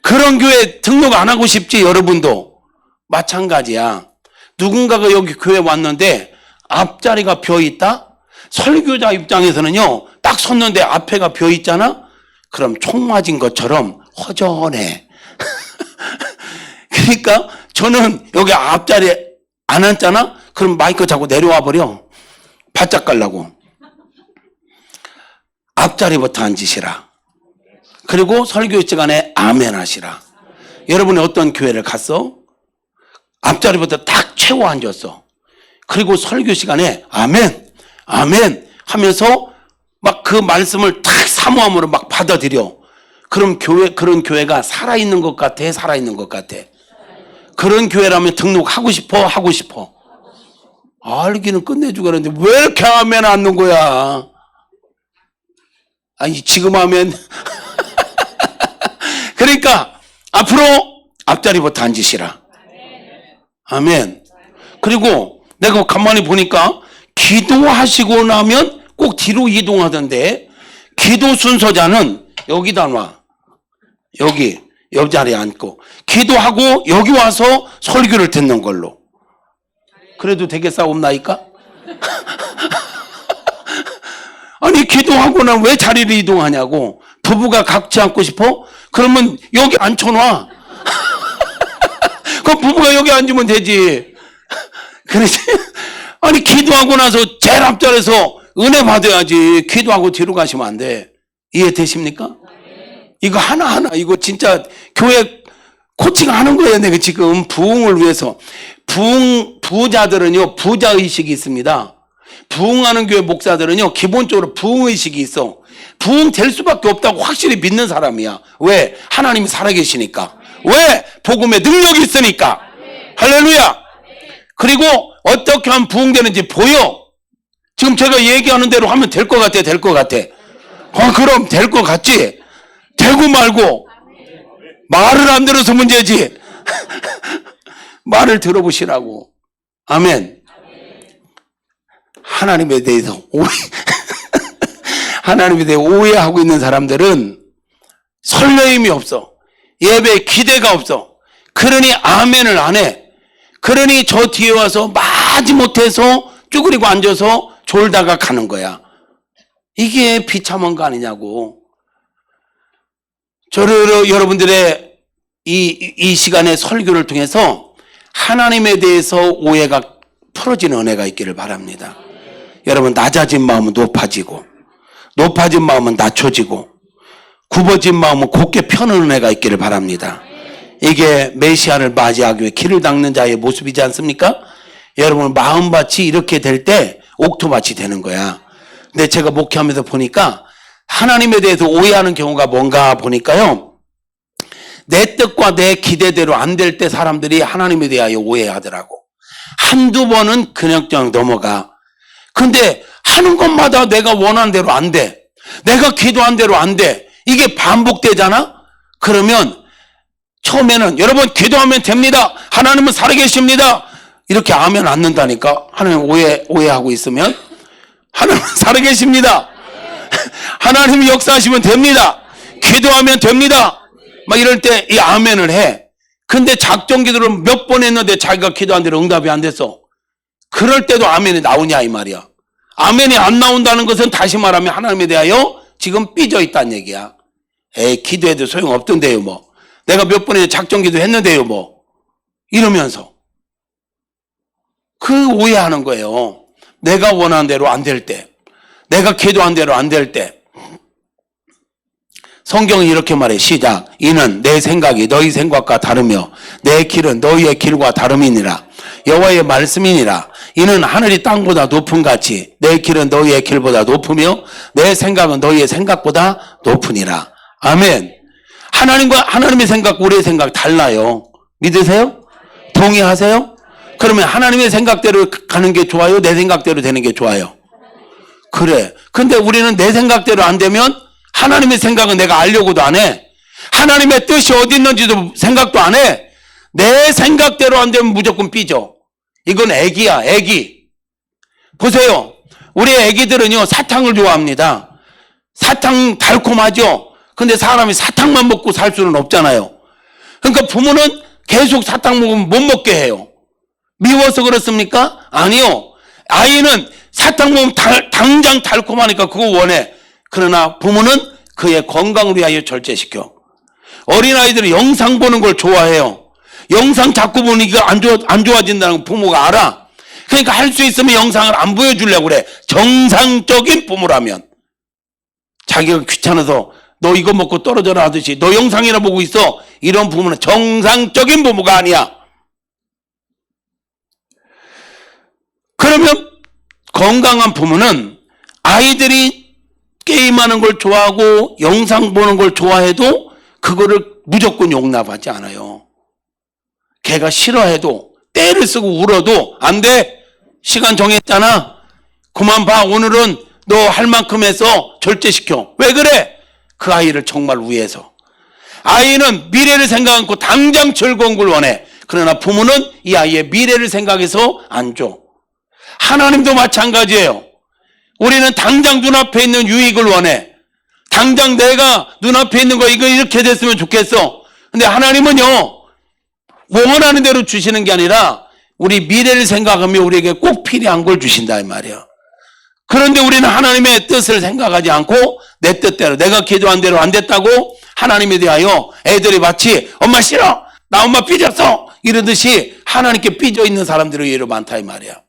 그런 교회 등록 안 하고 싶지. 여러분도 마찬가지야. 누군가가 여기 교회 왔는데 앞자리가 비어 있다? 설교자 입장에서는요, 딱 섰는데 앞에가 비어 있잖아? 그럼 총 맞은 것처럼 허전해. 그러니까 저는 여기 앞자리에 안 앉잖아? 그럼 마이크 잡고 내려와 버려. 바짝 가려고. 앞자리부터 앉으시라. 그리고 설교 시간에 아멘 하시라. 여러분이 어떤 교회를 갔어? 앞자리부터 딱 채워 앉았어. 그리고 설교 시간에 아멘, 아멘 하면서 막 그 말씀을 딱 사모함으로 막 받아들여. 그럼 그런 교회가 살아있는 것 같아? 살아있는 것 같아? 그런 교회라면 등록하고 싶어? 하고 싶어? 알기는 끝내주겠는데 왜 이렇게 아멘 안 넣는 거야? 아니, 지금 하면. 그러니까 앞으로 앞자리부터 앉으시라. 아멘. 그리고 내가 가만히 보니까 기도하시고 나면 꼭 뒤로 이동하던데, 기도 순서자는 여기다 놔. 여기 옆자리에 앉고 기도하고 여기 와서 설교를 듣는 걸로. 그래도 되겠사옵나이까? 아니, 기도하고는 왜 자리를 이동하냐고. 부부가 각자 앉고 싶어? 그러면 여기 앉혀놔. 그럼 부부가 여기 앉으면 되지. 그렇지? 아니, 기도하고 나서 제일 앞자리에서 은혜 받아야지. 기도하고 뒤로 가시면 안 돼. 이해되십니까? 이거 하나하나, 이거 진짜 교회 코칭하는 거예요. 내가 지금 부흥을 위해서. 부자들은요, 부자의식이 있습니다. 부흥하는 교회 목사들은요, 기본적으로 부흥의식이 있어. 부흥 될 수밖에 없다고 확실히 믿는 사람이야. 왜? 하나님이 살아계시니까. 왜? 복음의 능력이 있으니까. 할렐루야. 그리고 어떻게 하면 부흥되는지 보여. 지금 제가 얘기하는 대로 하면 될 것 같아, 될 것 같아. 그럼 될 것 같지? 되고 말고. 말을 안 들어서 문제지. 말을 들어보시라고. 아멘. 하나님에 대해서 하나님에 대해 오해하고 있는 사람들은 설레임이 없어. 예배에 기대가 없어. 그러니 아멘을 안 해. 그러니 저 뒤에 와서 마지못해서 쭈그리고 앉아서 졸다가 가는 거야. 이게 비참한 거 아니냐고. 여러분들의 이 시간의 설교를 통해서 하나님에 대해서 오해가 풀어지는 은혜가 있기를 바랍니다. 여러분, 낮아진 마음은 높아지고, 높아진 마음은 낮춰지고, 굽어진 마음은 곧게 펴는 은혜가 있기를 바랍니다. 이게 메시아를 맞이하기 위해 길을 닦는 자의 모습이지 않습니까? 여러분, 마음밭이 이렇게 될 때 옥토밭이 되는 거야. 근데 제가 목회하면서 보니까 하나님에 대해서 오해하는 경우가 뭔가 보니까요, 내 뜻과 내 기대대로 안 될 때 사람들이 하나님에 대하여 오해하더라고. 한두 번은 그냥 넘어가. 근데 하는 것마다 내가 원하는 대로 안 돼. 내가 기도한 대로 안 돼. 이게 반복되잖아? 그러면 처음에는 여러분 기도하면 됩니다. 하나님은 살아계십니다. 이렇게 아멘 안 넣는다니까. 하나님 오해하고 있으면 하나님은 살아계십니다. 하나님이 역사하시면 됩니다. 기도하면 됩니다. 막 이럴 때 이 아멘을 해. 근데 작정 기도를 몇 번 했는데 자기가 기도한 대로 응답이 안 됐어. 그럴 때도 아멘이 나오냐 이 말이야. 아멘이 안 나온다는 것은 다시 말하면 하나님에 대하여 지금 삐져 있다는 얘기야. 에이, 기도해도 소용없던데요 뭐. 내가 몇 번에 작정 기도 했는데요 뭐. 이러면서 그 오해하는 거예요. 내가 원하는 대로 안 될 때, 내가 기도한 대로 안 될 때. 성경은 이렇게 말해. 시작. 이는 내 생각이 너희 생각과 다르며 내 길은 너희의 길과 다름이니라. 여호와의 말씀이니라. 이는 하늘이 땅보다 높은 같이 내 길은 너희의 길보다 높으며 내 생각은 너희의 생각보다 높으니라. 아멘. 하나님의 생각과 우리의 생각 달라요. 믿으세요? 동의하세요? 그러면 하나님의 생각대로 가는 게 좋아요? 내 생각대로 되는 게 좋아요? 그래. 근데 우리는 내 생각대로 안 되면 하나님의 생각은 내가 알려고도 안 해. 하나님의 뜻이 어디 있는지도 생각도 안 해. 내 생각대로 안 되면 무조건 삐져. 이건 애기야, 애기. 보세요. 우리 애기들은요, 사탕을 좋아합니다. 사탕 달콤하죠? 근데 사람이 사탕만 먹고 살 수는 없잖아요. 그러니까 부모는 계속 사탕 먹으면 못 먹게 해요. 미워서 그렇습니까? 아니요. 아이는 사탕 먹으면 당장 달콤하니까 그거 원해. 그러나 부모는 그의 건강을 위하여 절제시켜. 어린아이들은 영상 보는 걸 좋아해요. 영상 자꾸 보니까 안 좋아진다는 거 부모가 알아. 그러니까 할 수 있으면 영상을 안 보여주려고 그래. 정상적인 부모라면. 자기가 귀찮아서 너 이거 먹고 떨어져라 하듯이 너 영상이나 보고 있어. 이런 부모는 정상적인 부모가 아니야. 그러면 건강한 부모는 아이들이 게임하는 걸 좋아하고 영상 보는 걸 좋아해도 그거를 무조건 용납하지 않아요. 걔가 싫어해도 떼를 쓰고 울어도 안 돼. 시간 정했잖아. 그만 봐. 오늘은 너 할 만큼 해서 절제시켜. 왜 그래? 그 아이를 정말 위해서. 아이는 미래를 생각 않고 당장 즐거운 걸 원해. 그러나 부모는 이 아이의 미래를 생각해서 안 줘. 하나님도 마찬가지예요. 우리는 당장 눈앞에 있는 유익을 원해. 당장 내가 눈앞에 있는 거 이거 이렇게 됐으면 좋겠어. 근데 하나님은요, 원하는 대로 주시는 게 아니라 우리 미래를 생각하며 우리에게 꼭 필요한 걸 주신다 이 말이에요. 그런데 우리는 하나님의 뜻을 생각하지 않고 내 뜻대로 내가 기도한 대로 안 됐다고 하나님에 대하여 애들이 마치 엄마 싫어 나 엄마 삐졌어 이러듯이 하나님께 삐져 있는 사람들이 의외로 많다 이 말이야.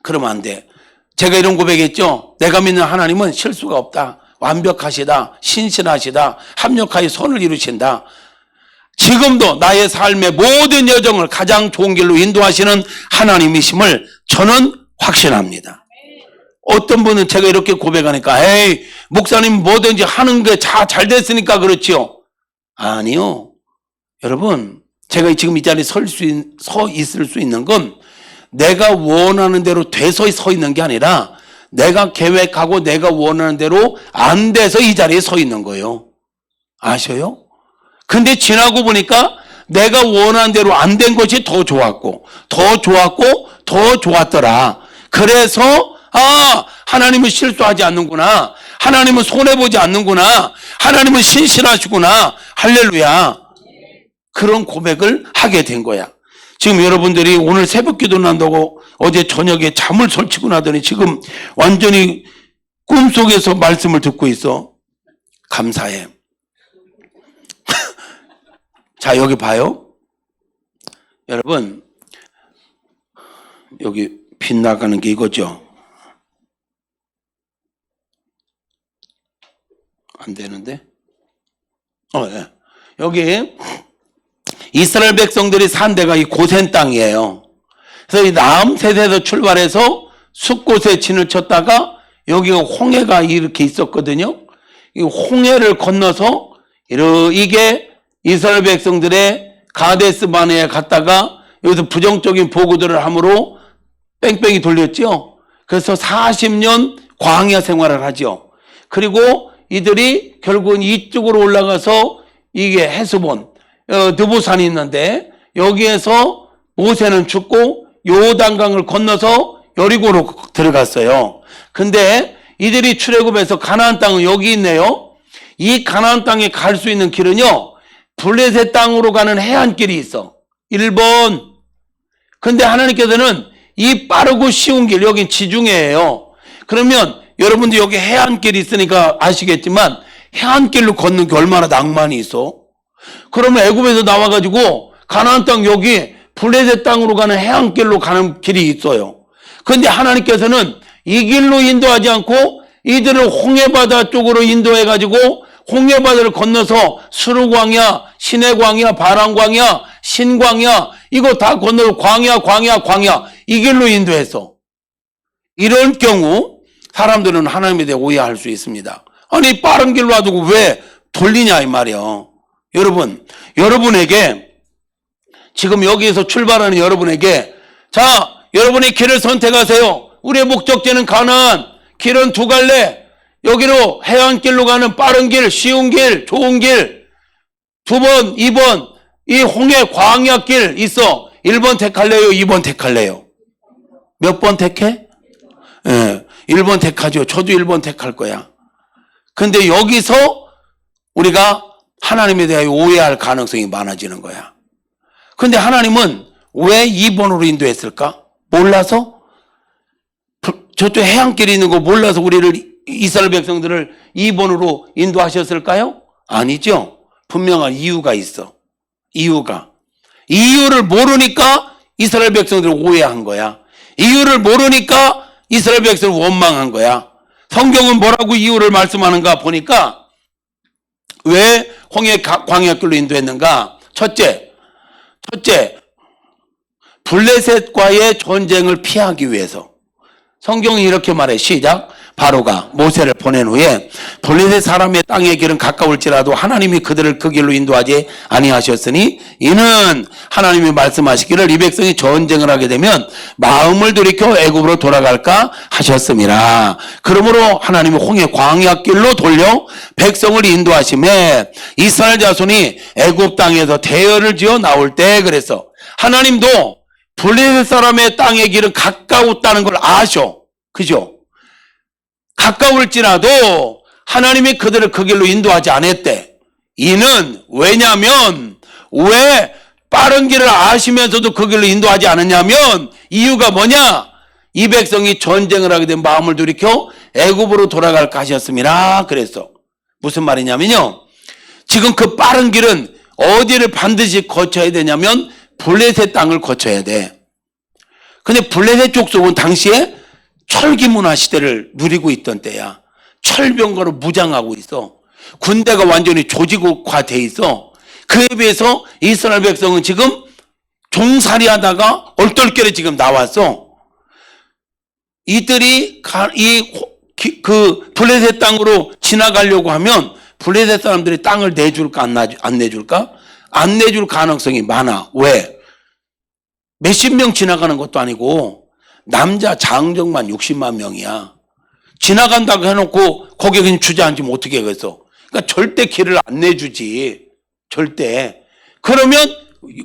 그러면 안 돼. 제가 이런 고백했죠. 내가 믿는 하나님은 실수가 없다. 완벽하시다. 신실하시다. 합력하여 선을 이루신다. 지금도 나의 삶의 모든 여정을 가장 좋은 길로 인도하시는 하나님이심을 저는 확신합니다. 어떤 분은 제가 이렇게 고백하니까 에이 목사님 뭐든지 하는 게 잘 됐으니까 그렇지요. 아니요. 여러분 제가 지금 이 자리에 서 있을 수 있는 건 내가 원하는 대로 돼서 서 있는 게 아니라 내가 계획하고 내가 원하는 대로 안 돼서 이 자리에 서 있는 거예요. 아셔요? 근데 지나고 보니까 내가 원하는 대로 안 된 것이 더 좋았고 더 좋았더라. 그래서 하나님은 실수하지 않는구나. 하나님은 손해보지 않는구나. 하나님은 신실하시구나. 할렐루야. 그런 고백을 하게 된 거야. 지금 여러분들이 오늘 새벽 기도 난다고 어제 저녁에 잠을 설치고 나더니 지금 완전히 꿈속에서 말씀을 듣고 있어. 감사해. 자, 여기 봐요. 여러분, 여기 빗나가는 게 이거죠. 안 되는데? 예. 여기 이스라엘 백성들이 산 데가 이 고센 땅이에요. 그래서 이 나암 세대에서 출발해서 숲곳에 진을 쳤다가 여기가 홍해가 이렇게 있었거든요. 이 홍해를 건너서 이게 이스라엘 백성들의 가데스 바네에 갔다가 여기서 부정적인 보고들을 함으로 뺑뺑이 돌렸죠. 그래서 40년 광야 생활을 하죠. 그리고 이들이 결국은 이쪽으로 올라가서 이게 헤스본 느보산이 있는데 여기에서 모세는 죽고 요단강을 건너서 여리고로 들어갔어요. 근데 이들이 출애굽해서 가나안 땅은 여기 있네요. 이 가나안 땅에 갈 수 있는 길은요, 블레셋 땅으로 가는 해안길이 있어. 1번. 근데 하나님께서는 이 빠르고 쉬운 길, 여긴 지중해예요. 그러면 여러분도 여기 해안길이 있으니까 아시겠지만 해안길로 걷는 게 얼마나 낭만이 있어. 그러면 애굽에서 나와가지고 가나안 땅 여기 블레셋 땅으로 가는 해안길로 가는 길이 있어요. 그런데 하나님께서는 이 길로 인도하지 않고 이들을 홍해바다 쪽으로 인도해가지고 홍해바다를 건너서 수르광야, 시내광야, 바람광야, 신광야 이거 다 건너서 광야 이 길로 인도했어. 이런 경우 사람들은 하나님에 대해 오해할 수 있습니다. 아니 빠른 길로 놔두고 왜 돌리냐 이 말이에요. 여러분, 여러분에게 지금 여기에서 출발하는 여러분에게 자, 여러분이 길을 선택하세요. 우리의 목적지는 가나안. 길은 두 갈래. 여기로 해안길로 가는 빠른 길, 쉬운 길, 좋은 길. 2번, 2번 이 홍해 광야길 있어. 1번 택할래요? 2번 택할래요? 몇 번 택해? 예, 1번 택하죠. 저도 1번 택할 거야. 근데 여기서 우리가 하나님에 대하여 오해할 가능성이 많아지는 거야. 근데 하나님은 왜 2번으로 인도했을까? 몰라서? 저쪽 해안길에 있는 거 몰라서 우리를 이스라엘 백성들을 2번으로 인도하셨을까요? 아니죠. 분명한 이유가 있어. 이유를 모르니까 이스라엘 백성들을 오해한 거야. 이유를 모르니까 이스라엘 백성을 원망한 거야. 성경은 뭐라고 이유를 말씀하는가 보니까 왜 홍해 광야길로 인도했는가? 첫째, 블레셋과의 전쟁을 피하기 위해서. 성경이 이렇게 말해. 시작. 바로가 모세를 보낸 후에 블레셋 사람의 땅의 길은 가까울지라도 하나님이 그들을 그 길로 인도하지 아니하셨으니 이는 하나님이 말씀하시기를 이 백성이 전쟁을 하게 되면 마음을 돌이켜 애굽으로 돌아갈까 하셨음이라. 그러므로 하나님이 홍해 광야길로 돌려 백성을 인도하심에 이스라엘 자손이 애굽 땅에서 대열을 지어 나올 때 그래서 하나님도 블레셋 사람의 땅의 길은 가까웠다는 걸 아셔. 그죠? 가까울지라도 하나님이 그들을 그 길로 인도하지 않았대. 이는 왜냐면 왜 빠른 길을 아시면서도 그 길로 인도하지 않았냐면 이유가 뭐냐? 이 백성이 전쟁을 하게 된 마음을 돌이켜 애굽으로 돌아갈까 하셨음이라. 그랬어. 무슨 말이냐면요, 지금 그 빠른 길은 어디를 반드시 거쳐야 되냐면 블레셋 땅을 거쳐야 돼. 근데 블레셋 족속은 당시에 철기 문화 시대를 누리고 있던 때야. 철병거로 무장하고 있어. 군대가 완전히 조직화돼 있어. 그에 비해서 이스라엘 백성은 지금 종살이 하다가 얼떨결에 지금 나왔어. 이들이 그 블레셋 땅으로 지나가려고 하면 블레셋 사람들이 땅을 내줄까 안 내줄까? 안 내줄 가능성이 많아. 왜? 몇십 명 지나가는 것도 아니고 남자 장정만 60만 명이야. 지나간다고 해놓고 거기에 그냥 주저앉으면 어떻게 하겠어? 그러니까 절대 길을 안 내주지. 절대. 그러면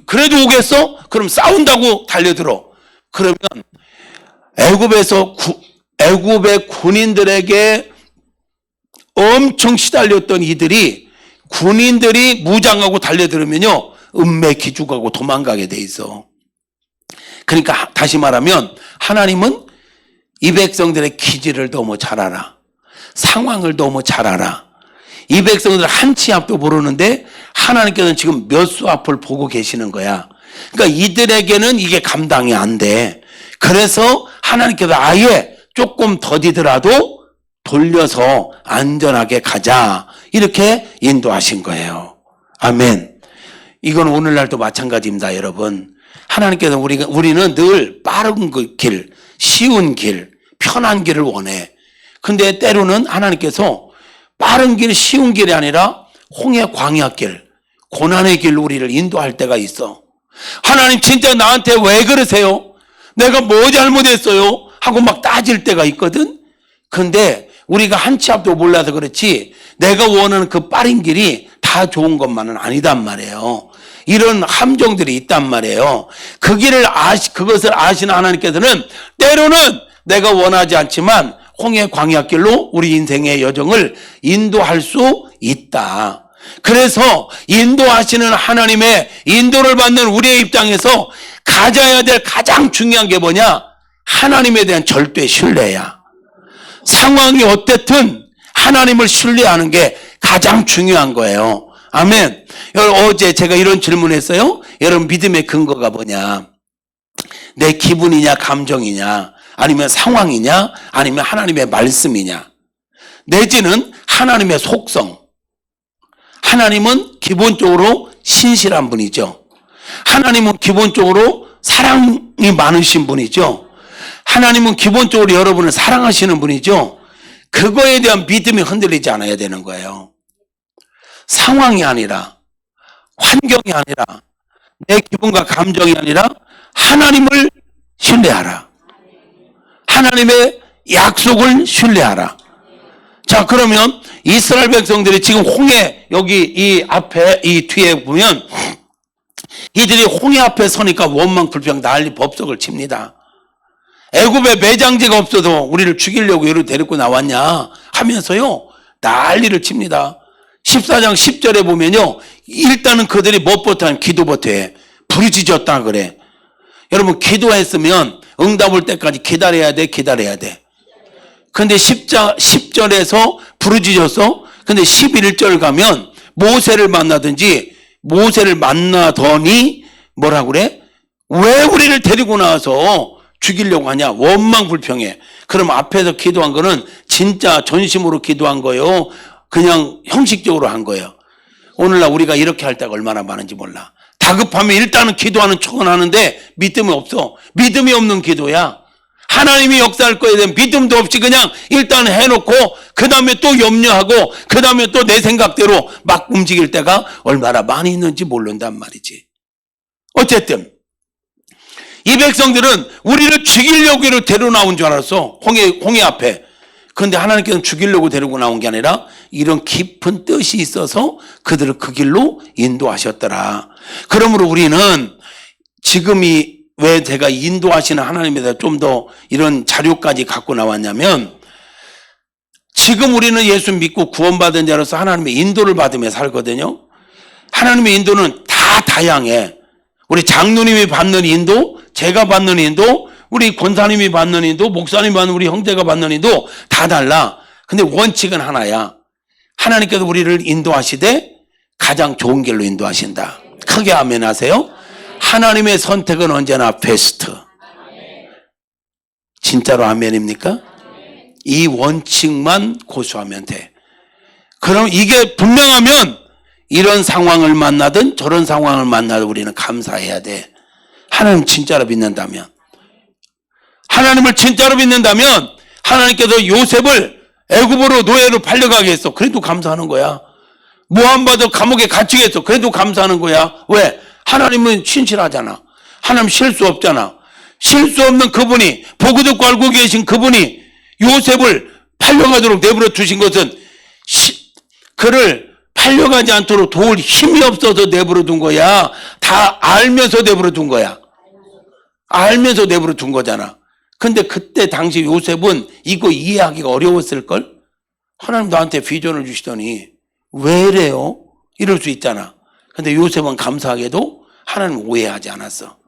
그래도 오겠어? 그럼 싸운다고 달려들어. 그러면 애굽의 군인들에게 엄청 시달렸던 이들이 군인들이 무장하고 달려들으면요 은매 기죽하고 도망가게 돼 있어. 그러니까 다시 말하면 하나님은 이 백성들의 기질을 너무 잘 알아. 상황을 너무 잘 알아. 이 백성들 한 치 앞도 모르는데 하나님께서는 지금 몇 수 앞을 보고 계시는 거야. 그러니까 이들에게는 이게 감당이 안 돼. 그래서 하나님께서 아예 조금 더디더라도 돌려서 안전하게 가자 이렇게 인도하신 거예요. 아멘. 이건 오늘날도 마찬가지입니다, 여러분. 하나님께서 우리는 늘 빠른 길, 쉬운 길, 편한 길을 원해. 근데 때로는 하나님께서 빠른 길, 쉬운 길이 아니라 홍해 광야길, 고난의 길로 우리를 인도할 때가 있어. 하나님 진짜 나한테 왜 그러세요? 내가 뭐 잘못했어요? 하고 막 따질 때가 있거든. 근데 우리가 한 치 앞도 몰라서 그렇지 내가 원하는 그 빠른 길이 다 좋은 것만은 아니단 말이에요. 이런 함정들이 있단 말이에요. 그것을 아시는 하나님께서는 때로는 내가 원하지 않지만 홍해 광야길로 우리 인생의 여정을 인도할 수 있다. 그래서 인도하시는 하나님의 인도를 받는 우리의 입장에서 가져야 될 가장 중요한 게 뭐냐? 하나님에 대한 절대 신뢰야. 상황이 어땠든 하나님을 신뢰하는 게 가장 중요한 거예요. 아멘. 어제 제가 이런 질문했어요. 여러분 믿음의 근거가 뭐냐? 내 기분이냐 감정이냐 아니면 상황이냐 아니면 하나님의 말씀이냐 내지는 하나님의 속성. 하나님은 기본적으로 신실한 분이죠. 하나님은 기본적으로 사랑이 많으신 분이죠. 하나님은 기본적으로 여러분을 사랑하시는 분이죠. 그거에 대한 믿음이 흔들리지 않아야 되는 거예요. 상황이 아니라 환경이 아니라 내 기분과 감정이 아니라 하나님을 신뢰하라. 하나님의 약속을 신뢰하라. 자, 그러면 이스라엘 백성들이 지금 홍해 여기 이 앞에 이 뒤에 보면 이들이 홍해 앞에 서니까 원망 불평 난리 법석을 칩니다. 애굽에 매장지가 없어서 우리를 죽이려고 여기로 데리고 나왔냐 하면서요 난리를 칩니다. 14장 10절에 보면요 일단은 그들이 무엇부터 하면 기도부터 해. 부르짖었다 그래. 여러분 기도했으면 응답 올 때까지 기다려야 돼. 근데 10절에서 부르짖었어. 근데 11절 가면 모세를 만나더니 뭐라고 그래? 왜 우리를 데리고 나와서 죽이려고 하냐? 원망 불평해. 그럼 앞에서 기도한 거는 진짜 전심으로 기도한 거예요? 그냥 형식적으로 한 거예요? 오늘날 우리가 이렇게 할 때가 얼마나 많은지 몰라. 다급하면 일단은 기도하는 척은 하는데 믿음이 없어. 믿음이 없는 기도야. 하나님이 역사할 거에 대한 믿음도 없이 그냥 일단 해놓고 그 다음에 또 염려하고 그 다음에 또 내 생각대로 막 움직일 때가 얼마나 많이 있는지 모른단 말이지. 어쨌든 이 백성들은 우리를 죽이려고 데리고 나온 줄 알았어. 홍해 앞에. 그런데 하나님께서는 죽이려고 데리고 나온 게 아니라 이런 깊은 뜻이 있어서 그들을 그 길로 인도하셨더라. 그러므로 우리는 지금이 왜 제가 인도하시는 하나님에 대해 좀 더 이런 자료까지 갖고 나왔냐면, 지금 우리는 예수 믿고 구원받은 자로서 하나님의 인도를 받으며 살거든요. 하나님의 인도는 다 다양해. 우리 장로님이 받는 인도, 제가 받는 인도, 우리 권사님이 받는 인도, 목사님이 받는 우리 형제가 받는 인도 다 달라. 근데 원칙은 하나야. 하나님께서 우리를 인도하시되 가장 좋은 길로 인도하신다. 크게 아멘 하세요. 하나님의 선택은 언제나 베스트. 진짜로 아멘입니까? 이 원칙만 고수하면 돼. 그럼 이게 분명하면 이런 상황을 만나든 저런 상황을 만나도 우리는 감사해야 돼. 하나님 진짜로 믿는다면, 하나님을 진짜로 믿는다면 하나님께서 요셉을 애굽으로 노예로 팔려가게 했어. 그래도 감사하는 거야. 모함받아 감옥에 갇히게 했어. 그래도 감사하는 거야. 왜? 하나님은 신실하잖아. 하나님 실수 없잖아. 실수 없는 그분이, 보고 듣고 알고 계신 그분이 요셉을 팔려가도록 내버려 두신 것은 그를 팔려가지 않도록 도울 힘이 없어서 내버려 둔 거야. 다 알면서 내버려 둔 거야. 알면서 내버려 둔 거잖아. 근데 그때 당시 요셉은 이거 이해하기가 어려웠을걸? 하나님 나한테 비전을 주시더니 왜 이래요? 이럴 수 있잖아. 근데 요셉은 감사하게도 하나님 오해하지 않았어.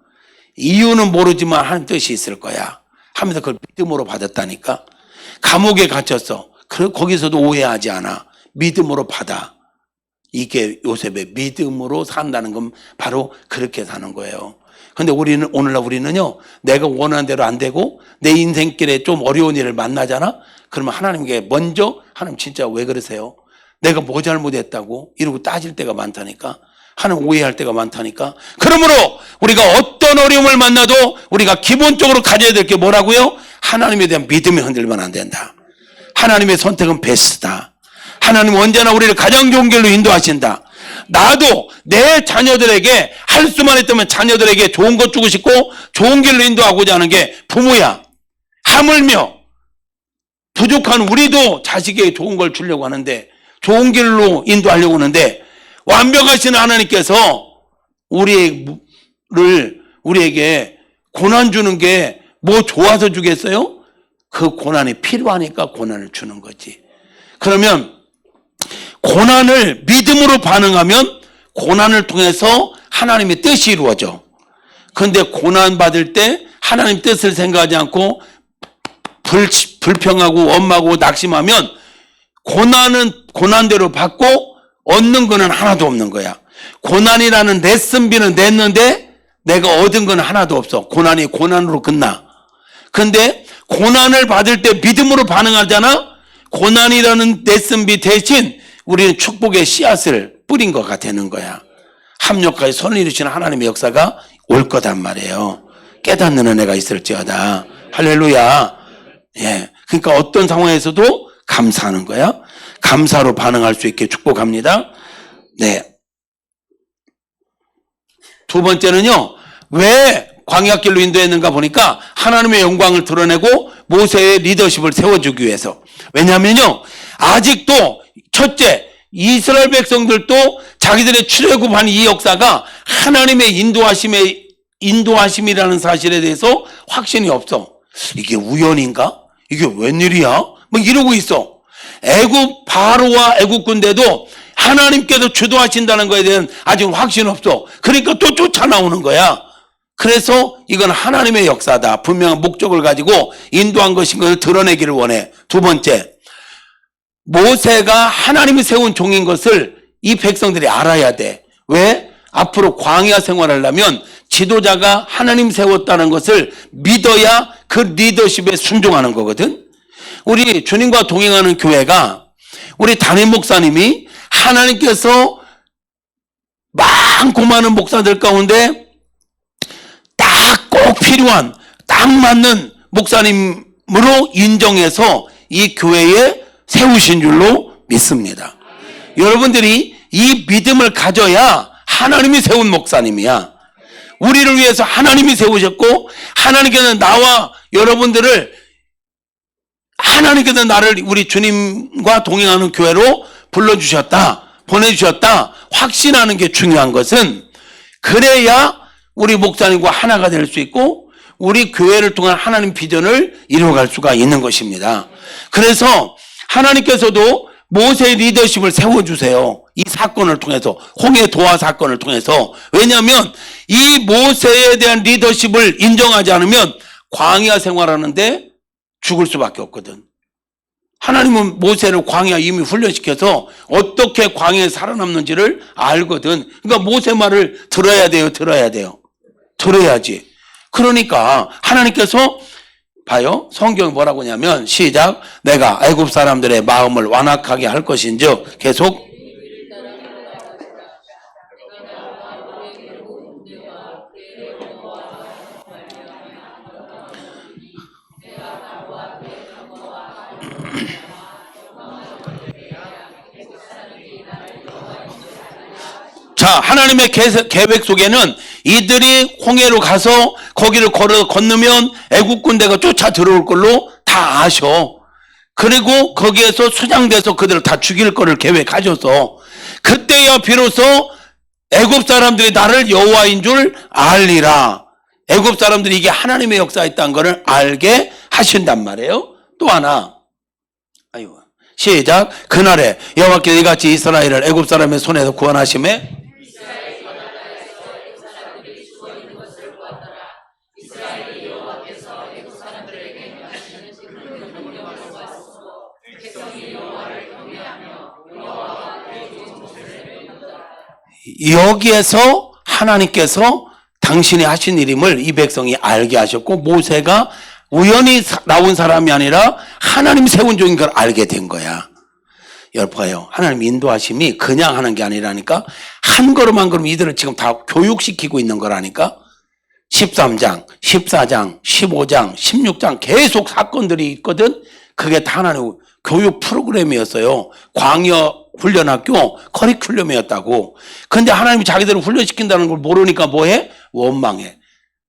이유는 모르지만 하나님 뜻이 있을 거야 하면서 그걸 믿음으로 받았다니까. 감옥에 갇혔어. 거기서도 오해하지 않아. 믿음으로 받아. 이게 요셉의 믿음으로 산다는 건 바로 그렇게 사는 거예요. 근데 오늘날 우리는요, 내가 원하는 대로 안 되고 내 인생길에 좀 어려운 일을 만나잖아? 그러면 하나님께 먼저, 하나님 진짜 왜 그러세요? 내가 뭐 잘못했다고? 이러고 따질 때가 많다니까. 하나님 오해할 때가 많다니까. 그러므로 우리가 어떤 어려움을 만나도 우리가 기본적으로 가져야 될 게 뭐라고요? 하나님에 대한 믿음이 흔들면 안 된다. 하나님의 선택은 베스트다. 하나님은 언제나 우리를 가장 좋은 길로 인도하신다. 나도 내 자녀들에게 할 수만 있다면 자녀들에게 좋은 것 주고 싶고 좋은 길로 인도하고자 하는 게 부모야. 하물며 부족한 우리도 자식에게 좋은 걸 주려고 하는데, 좋은 길로 인도하려고 하는데, 완벽하신 하나님께서 우리에게 고난 주는 게 뭐 좋아서 주겠어요? 그 고난이 필요하니까 고난을 주는 거지. 그러면 고난을 믿음으로 반응하면 고난을 통해서 하나님의 뜻이 이루어져. 그런데 고난 받을 때 하나님 뜻을 생각하지 않고 불평하고 원망하고 낙심하면 고난은 고난대로 받고 얻는 거는 하나도 없는 거야. 고난이라는 레슨비는 냈는데 내가 얻은 건 하나도 없어. 고난이 고난으로 끝나. 근데 고난을 받을 때 믿음으로 반응하잖아. 고난이라는 레슨비 대신 우리는 축복의 씨앗을 뿌린 거가 되는 거야. 합력하여 선을 이루시는 하나님의 역사가 올 거단 말이에요. 깨닫는 은혜가 있을지어다. 할렐루야. 예. 그러니까 어떤 상황에서도 감사하는 거야. 감사로 반응할 수 있게 축복합니다. 네. 두 번째는요, 왜 광야길로 인도했는가 보니까 하나님의 영광을 드러내고 모세의 리더십을 세워주기 위해서. 왜냐하면요, 아직도 첫째, 이스라엘 백성들도 자기들의 출애굽한 이 역사가 하나님의 인도하심이라는 사실에 대해서 확신이 없어. 이게 우연인가? 이게 웬일이야? 뭐 이러고 있어. 애굽 바로와 애굽 군대도 하나님께서 주도하신다는 것에 대한 아직 확신 없어. 그러니까 또 쫓아나오는 거야. 그래서 이건 하나님의 역사다. 분명한 목적을 가지고 인도한 것인 것을 드러내기를 원해. 두 번째, 모세가 하나님이 세운 종인 것을 이 백성들이 알아야 돼. 왜? 앞으로 광야 생활하려면 지도자가 하나님 세웠다는 것을 믿어야 그 리더십에 순종하는 거거든. 우리 주님과 동행하는 교회가 우리 담임 목사님이 하나님께서 많고 많은 목사들 가운데 딱 꼭 필요한, 딱 맞는 목사님으로 인정해서 이 교회에 세우신 줄로 믿습니다. 여러분들이 이 믿음을 가져야 하나님이 세운 목사님이야. 우리를 위해서 하나님이 세우셨고, 하나님께서 나와 여러분들을, 하나님께서 나를 우리 주님과 동행하는 교회로 불러주셨다, 보내주셨다 확신하는 게 중요한 것은, 그래야 우리 목사님과 하나가 될 수 있고 우리 교회를 통한 하나님 비전을 이루어갈 수가 있는 것입니다. 그래서 하나님께서도 모세의 리더십을 세워주세요. 이 사건을 통해서, 홍해 도화 사건을 통해서. 왜냐하면 이 모세에 대한 리더십을 인정하지 않으면 광야 생활하는데 죽을 수밖에 없거든. 하나님은 모세를 광야 이미 훈련시켜서 어떻게 광야에 살아남는지를 알거든. 그러니까 모세 말을 들어야 돼요, 들어야 돼요. 들어야지. 그러니까 하나님께서 봐요. 성경이 뭐라고 하냐면, 시작. 내가 애굽 사람들의 마음을 완악하게 할 것인즉, 계속. 자, 하나님의 계획 속에는 이들이 홍해로 가서 거기를 건너면 애국 군대가 쫓아 들어올 걸로 다 아셔. 그리고 거기에서 수장돼서 그들을 다 죽일 거를 계획하셔서, 그때야 비로소 애굽 사람들이 나를 여호와인 줄 알리라. 애굽 사람들이 이게 하나님의 역사에 있다는 것을 알게 하신단 말이에요. 또 하나, 시작. 그날에 여호와께서 이같이 이스라엘을 애굽 사람의 손에서 구원하심에, 여기에서 하나님께서 당신이 하신 일임을 이 백성이 알게 하셨고, 모세가 우연히 나온 사람이 아니라 하나님 세운 종인 걸 알게 된 거야. 여러분 봐요. 하나님 인도하심이 그냥 하는 게 아니라니까. 한 걸음 한 걸음 이들을 지금 다 교육시키고 있는 거라니까. 13장, 14장, 15장, 16장 계속 사건들이 있거든. 그게 다 하나님 교육 프로그램이었어요. 광야 훈련학교 커리큘럼이었다고. 근데 하나님이 자기들을 훈련시킨다는 걸 모르니까 뭐해? 원망해.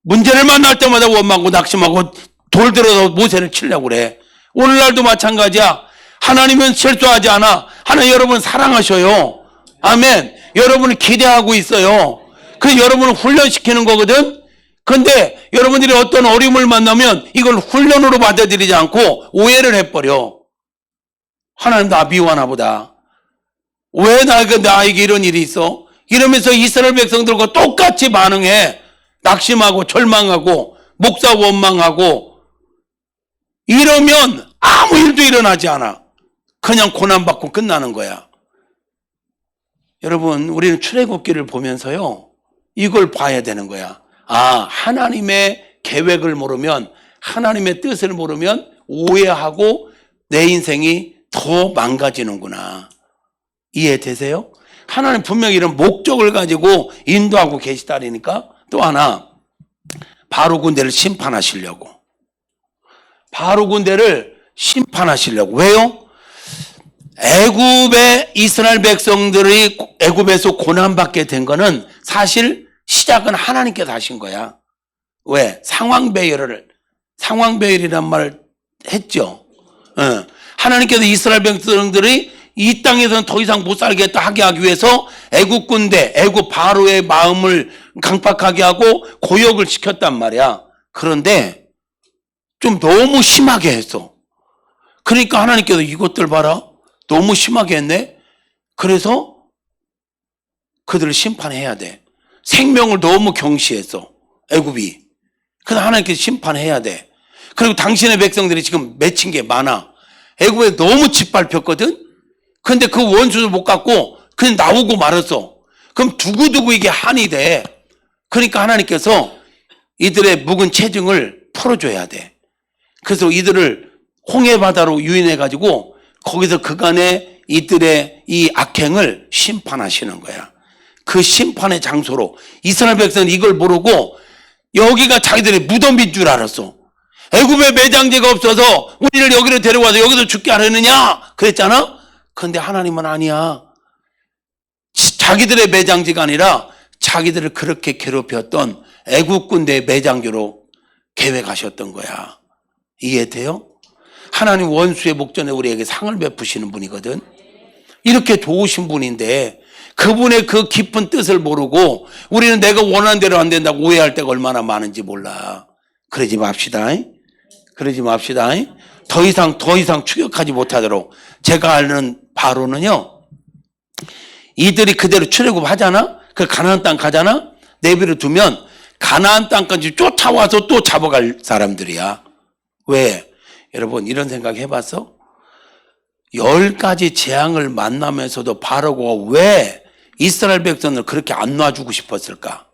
문제를 만날 때마다 원망하고 낙심하고 돌 들어서 모세를 치려고 그래. 오늘날도 마찬가지야. 하나님은 실수하지 않아. 하나님 여러분 사랑하셔요. 아멘. 여러분을 기대하고 있어요. 그래서 여러분을 훈련시키는 거거든. 근데 여러분들이 어떤 어려움을 만나면 이걸 훈련으로 받아들이지 않고 오해를 해버려. 하나님 나 미워하나 보다. 왜 나에게 이런 일이 있어? 이러면서 이스라엘 백성들과 똑같이 반응해. 낙심하고 절망하고 목사 원망하고. 이러면 아무 일도 일어나지 않아. 그냥 고난받고 끝나는 거야. 여러분, 우리는 출애굽기를 보면서요, 이걸 봐야 되는 거야. 아, 하나님의 계획을 모르면, 하나님의 뜻을 모르면 오해하고 내 인생이 더 망가지는구나. 이해되세요? 하나님 분명히 이런 목적을 가지고 인도하고 계시다니까. 또 하나, 바로 군대를 심판하시려고. 바로 군대를 심판하시려고. 왜요? 애굽의 이스라엘 백성들이 애굽에서 고난받게 된 거는 사실 시작은 하나님께서 하신 거야. 왜? 상황배열이란 말을 했죠. 하나님께서 이스라엘 백성들이 이 땅에서는 더 이상 못 살겠다 하게 하기 위해서 애굽 군대, 애굽 바로의 마음을 강팍하게 하고 고역을 시켰단 말이야. 그런데 좀 너무 심하게 했어. 그러니까 하나님께서 이것들 봐라. 너무 심하게 했네. 그래서 그들을 심판해야 돼. 생명을 너무 경시했어. 애굽이. 그래서 하나님께서 심판해야 돼. 그리고 당신의 백성들이 지금 맺힌 게 많아. 애굽에 너무 짓밟혔거든. 근데 그 원수를 못 갖고 그냥 나오고 말았어. 그럼 두고두고 이게 한이 돼. 그러니까 하나님께서 이들의 묵은 체증을 풀어줘야 돼. 그래서 이들을 홍해바다로 유인해가지고 거기서 그간의 이들의 이 악행을 심판하시는 거야. 그 심판의 장소로 이스라엘 백성은 이걸 모르고 여기가 자기들의 무덤인 줄 알았어. 애굽에 매장지가 없어서 우리를 여기로 데려와서 여기서 죽게 하려느냐 그랬잖아. 그런데 하나님은 아니야. 자기들의 매장지가 아니라 자기들을 그렇게 괴롭혔던 애굽 군대의 매장지로 계획하셨던 거야. 이해돼요? 하나님 원수의 목전에 우리에게 상을 베푸시는 분이거든. 이렇게 좋으신 분인데 그분의 그 깊은 뜻을 모르고 우리는 내가 원하는 대로 안 된다고 오해할 때가 얼마나 많은지 몰라. 그러지 맙시다. 그러지 맙시다. 더 이상 추격하지 못하도록. 제가 아는 바로는요, 이들이 그대로 출애굽하잖아. 그 가나안 땅 가잖아. 내비를 두면 가나안 땅까지 쫓아와서 또 잡아갈 사람들이야. 왜? 여러분 이런 생각 해봤어? 10가지 재앙을 만나면서도 바로가 왜 이스라엘 백성을 그렇게 안 놔주고 싶었을까?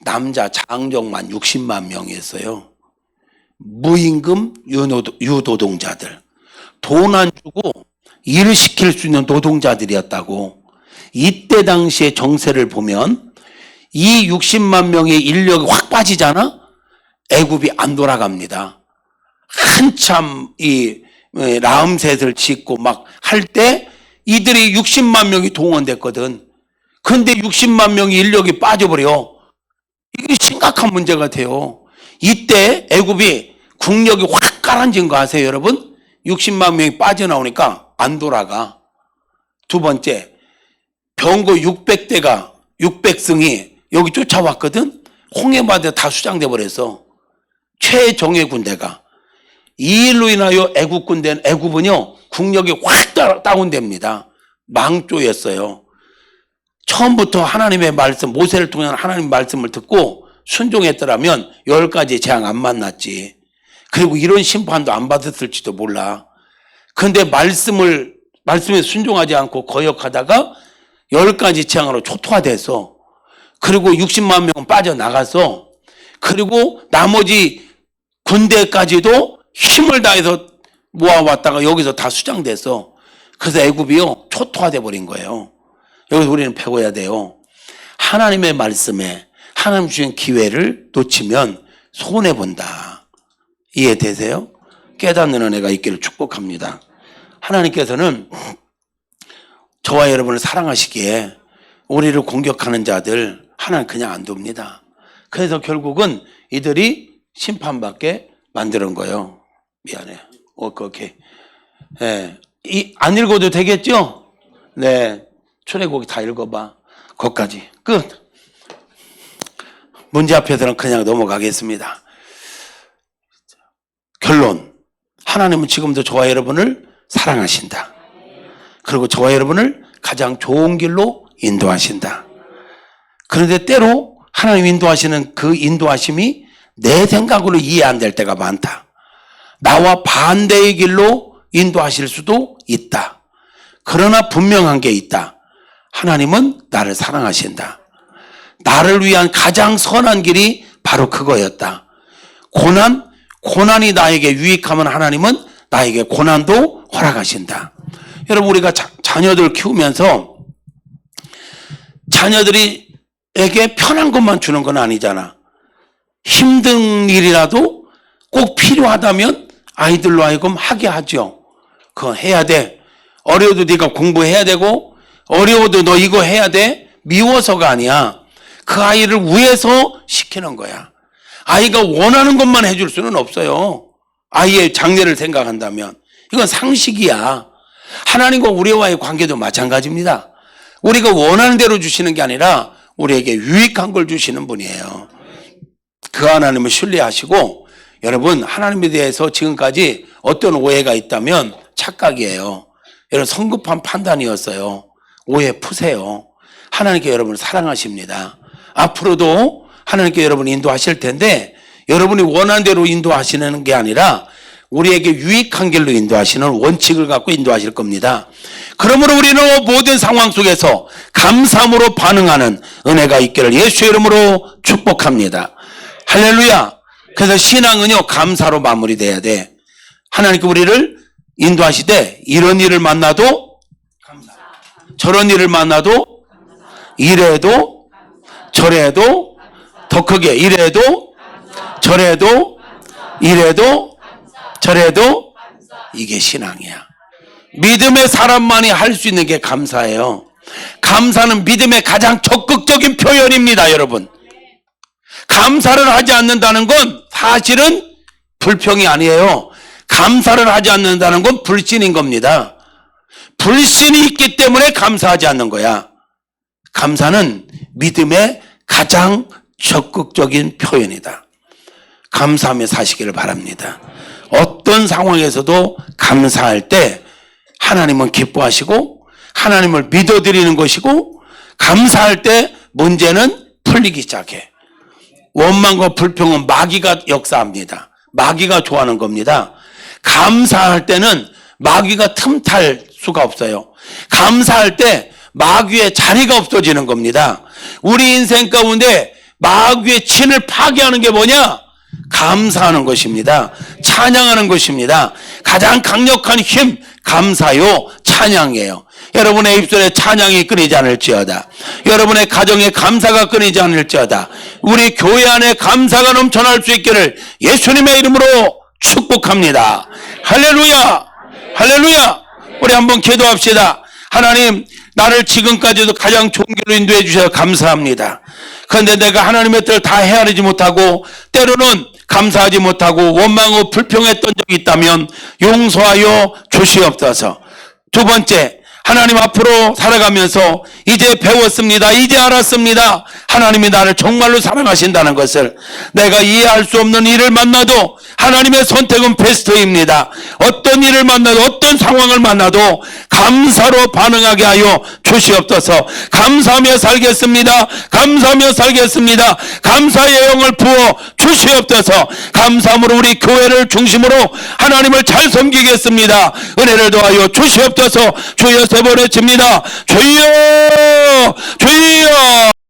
남자 장정만 60만 명이었어요. 무임금 유노동자들. 돈 안 주고 일을 시킬 수 있는 노동자들이었다고. 이때 당시의 정세를 보면 이 60만 명의 인력이 확 빠지잖아? 애굽이 안 돌아갑니다. 한참 이 라암셋을 짓고 막 할 때 이들이 60만 명이 동원됐거든. 근데 60만 명의 인력이 빠져버려. 이게 심각한 문제가 돼요. 이때 애굽이 국력이 확 가라앉은 거 아세요, 여러분? 60만 명이 빠져나오니까 안 돌아가. 두 번째, 병거 600승이 여기 쫓아왔거든? 홍해바다에 다 수장돼 버렸어. 최정예 군대가. 이 일로 인하여 애굽은요, 국력이 확 다운됩니다. 망조였어요. 처음부터 하나님의 말씀, 모세를 통한 하나님의 말씀을 듣고 순종했더라면 10가지 재앙 안 만났지. 그리고 이런 심판도 안 받았을지도 몰라. 그런데 말씀에 순종하지 않고 거역하다가 10가지 재앙으로 초토화돼서, 그리고 60만 명은 빠져나가서, 그리고 나머지 군대까지도 힘을 다해서 모아왔다가 여기서 다 수장돼서, 그래서 애굽이요 초토화돼 버린 거예요. 여기서 우리는 배워야 돼요. 하나님의 말씀에 하나님 주신 기회를 놓치면 손해본다. 이해되세요? 깨닫는 은혜가 있기를 축복합니다. 하나님께서는 저와 여러분을 사랑하시기에 우리를 공격하는 자들 하나님 그냥 안 둡니다. 그래서 결국은 이들이 심판받게 만드는 거예요. 미안해요. 오케이. 네. 안 읽어도 되겠죠? 네. 출애굽기 다 읽어봐. 거기까지. 끝. 문제 앞에서는 그냥 넘어가겠습니다. 결론. 하나님은 지금도 저와 여러분을 사랑하신다. 그리고 저와 여러분을 가장 좋은 길로 인도하신다. 그런데 때로 하나님 인도하시는 그 인도하심이 내 생각으로 이해 안 될 때가 많다. 나와 반대의 길로 인도하실 수도 있다. 그러나 분명한 게 있다. 하나님은 나를 사랑하신다. 나를 위한 가장 선한 길이 바로 그거였다. 고난이 나에게 유익하면 하나님은 나에게 고난도 허락하신다. 여러분, 우리가 자녀들 키우면서 자녀들에게 편한 것만 주는 건 아니잖아. 힘든 일이라도 꼭 필요하다면 아이들로 하여금 하게 하죠. 그거 해야 돼. 어려워도 네가 공부해야 되고, 어려워도 너 이거 해야 돼. 미워서가 아니야. 그 아이를 위해서 시키는 거야. 아이가 원하는 것만 해줄 수는 없어요. 아이의 장래를 생각한다면. 이건 상식이야. 하나님과 우리와의 관계도 마찬가지입니다. 우리가 원하는 대로 주시는 게 아니라 우리에게 유익한 걸 주시는 분이에요. 그 하나님을 신뢰하시고, 여러분, 하나님에 대해서 지금까지 어떤 오해가 있다면 착각이에요. 여러분, 성급한 판단이었어요. 오해 푸세요. 하나님께 여러분을 사랑하십니다. 앞으로도 하나님께 여러분이 인도하실 텐데 여러분이 원하는 대로 인도하시는 게 아니라 우리에게 유익한 길로 인도하시는 원칙을 갖고 인도하실 겁니다. 그러므로 우리는 모든 상황 속에서 감사함으로 반응하는 은혜가 있기를 예수의 이름으로 축복합니다. 할렐루야. 그래서 신앙은요 감사로 마무리돼야 돼. 하나님께 우리를 인도하실 때 이런 일을 만나도 감사, 저런 일을 만나도 이래도 저래도 더 크게 이래도 저래도 이래도 저래도 이게 신앙이야. 믿음의 사람만이 할 수 있는 게 감사예요. 감사는 믿음의 가장 적극적인 표현입니다, 여러분. 감사를 하지 않는다는 건 사실은 불평이 아니에요. 감사를 하지 않는다는 건 불신인 겁니다. 불신이 있기 때문에 감사하지 않는 거야. 감사는 믿음의 가장 적극적인 표현이다. 감사하며 사시기를 바랍니다. 어떤 상황에서도 감사할 때 하나님은 기뻐하시고 하나님을 믿어드리는 것이고 감사할 때 문제는 풀리기 시작해. 원망과 불평은 마귀가 역사합니다. 마귀가 좋아하는 겁니다. 감사할 때는 마귀가 틈탈 수가 없어요. 감사할 때 마귀의 자리가 없어지는 겁니다. 우리 인생 가운데 마귀의 진을 파괴하는 게 뭐냐? 감사하는 것입니다. 찬양하는 것입니다. 가장 강력한 힘, 감사요, 찬양이에요. 여러분의 입술에 찬양이 끊이지 않을지어다. 여러분의 가정에 감사가 끊이지 않을지어다. 우리 교회 안에 감사가 넘쳐날 수 있기를 예수님의 이름으로 축복합니다. 할렐루야! 할렐루야! 우리 한번 기도합시다. 하나님, 나를 지금까지도 가장 좋은 길로 인도해 주셔서 감사합니다. 그런데 내가 하나님의 뜻을 다 헤아리지 못하고 때로는 감사하지 못하고 원망하고 불평했던 적이 있다면 용서하여 주시옵소서. 두 번째, 하나님 앞으로 살아가면서 이제 배웠습니다. 이제 알았습니다. 하나님이 나를 정말로 사랑하신다는 것을. 내가 이해할 수 없는 일을 만나도 하나님의 선택은 베스트입니다. 어떤 일을 만나도 어떤 상황을 만나도 감사로 반응하게 하여 주시옵소서. 감사하며 살겠습니다. 감사하며 살겠습니다. 감사의 영을 부어 주시옵소서. 감사함으로 우리 교회를 중심으로 하나님을 잘 섬기겠습니다. 은혜를 더하여 주시옵소서. 주여 세 번 외칩니다. 주여 주여.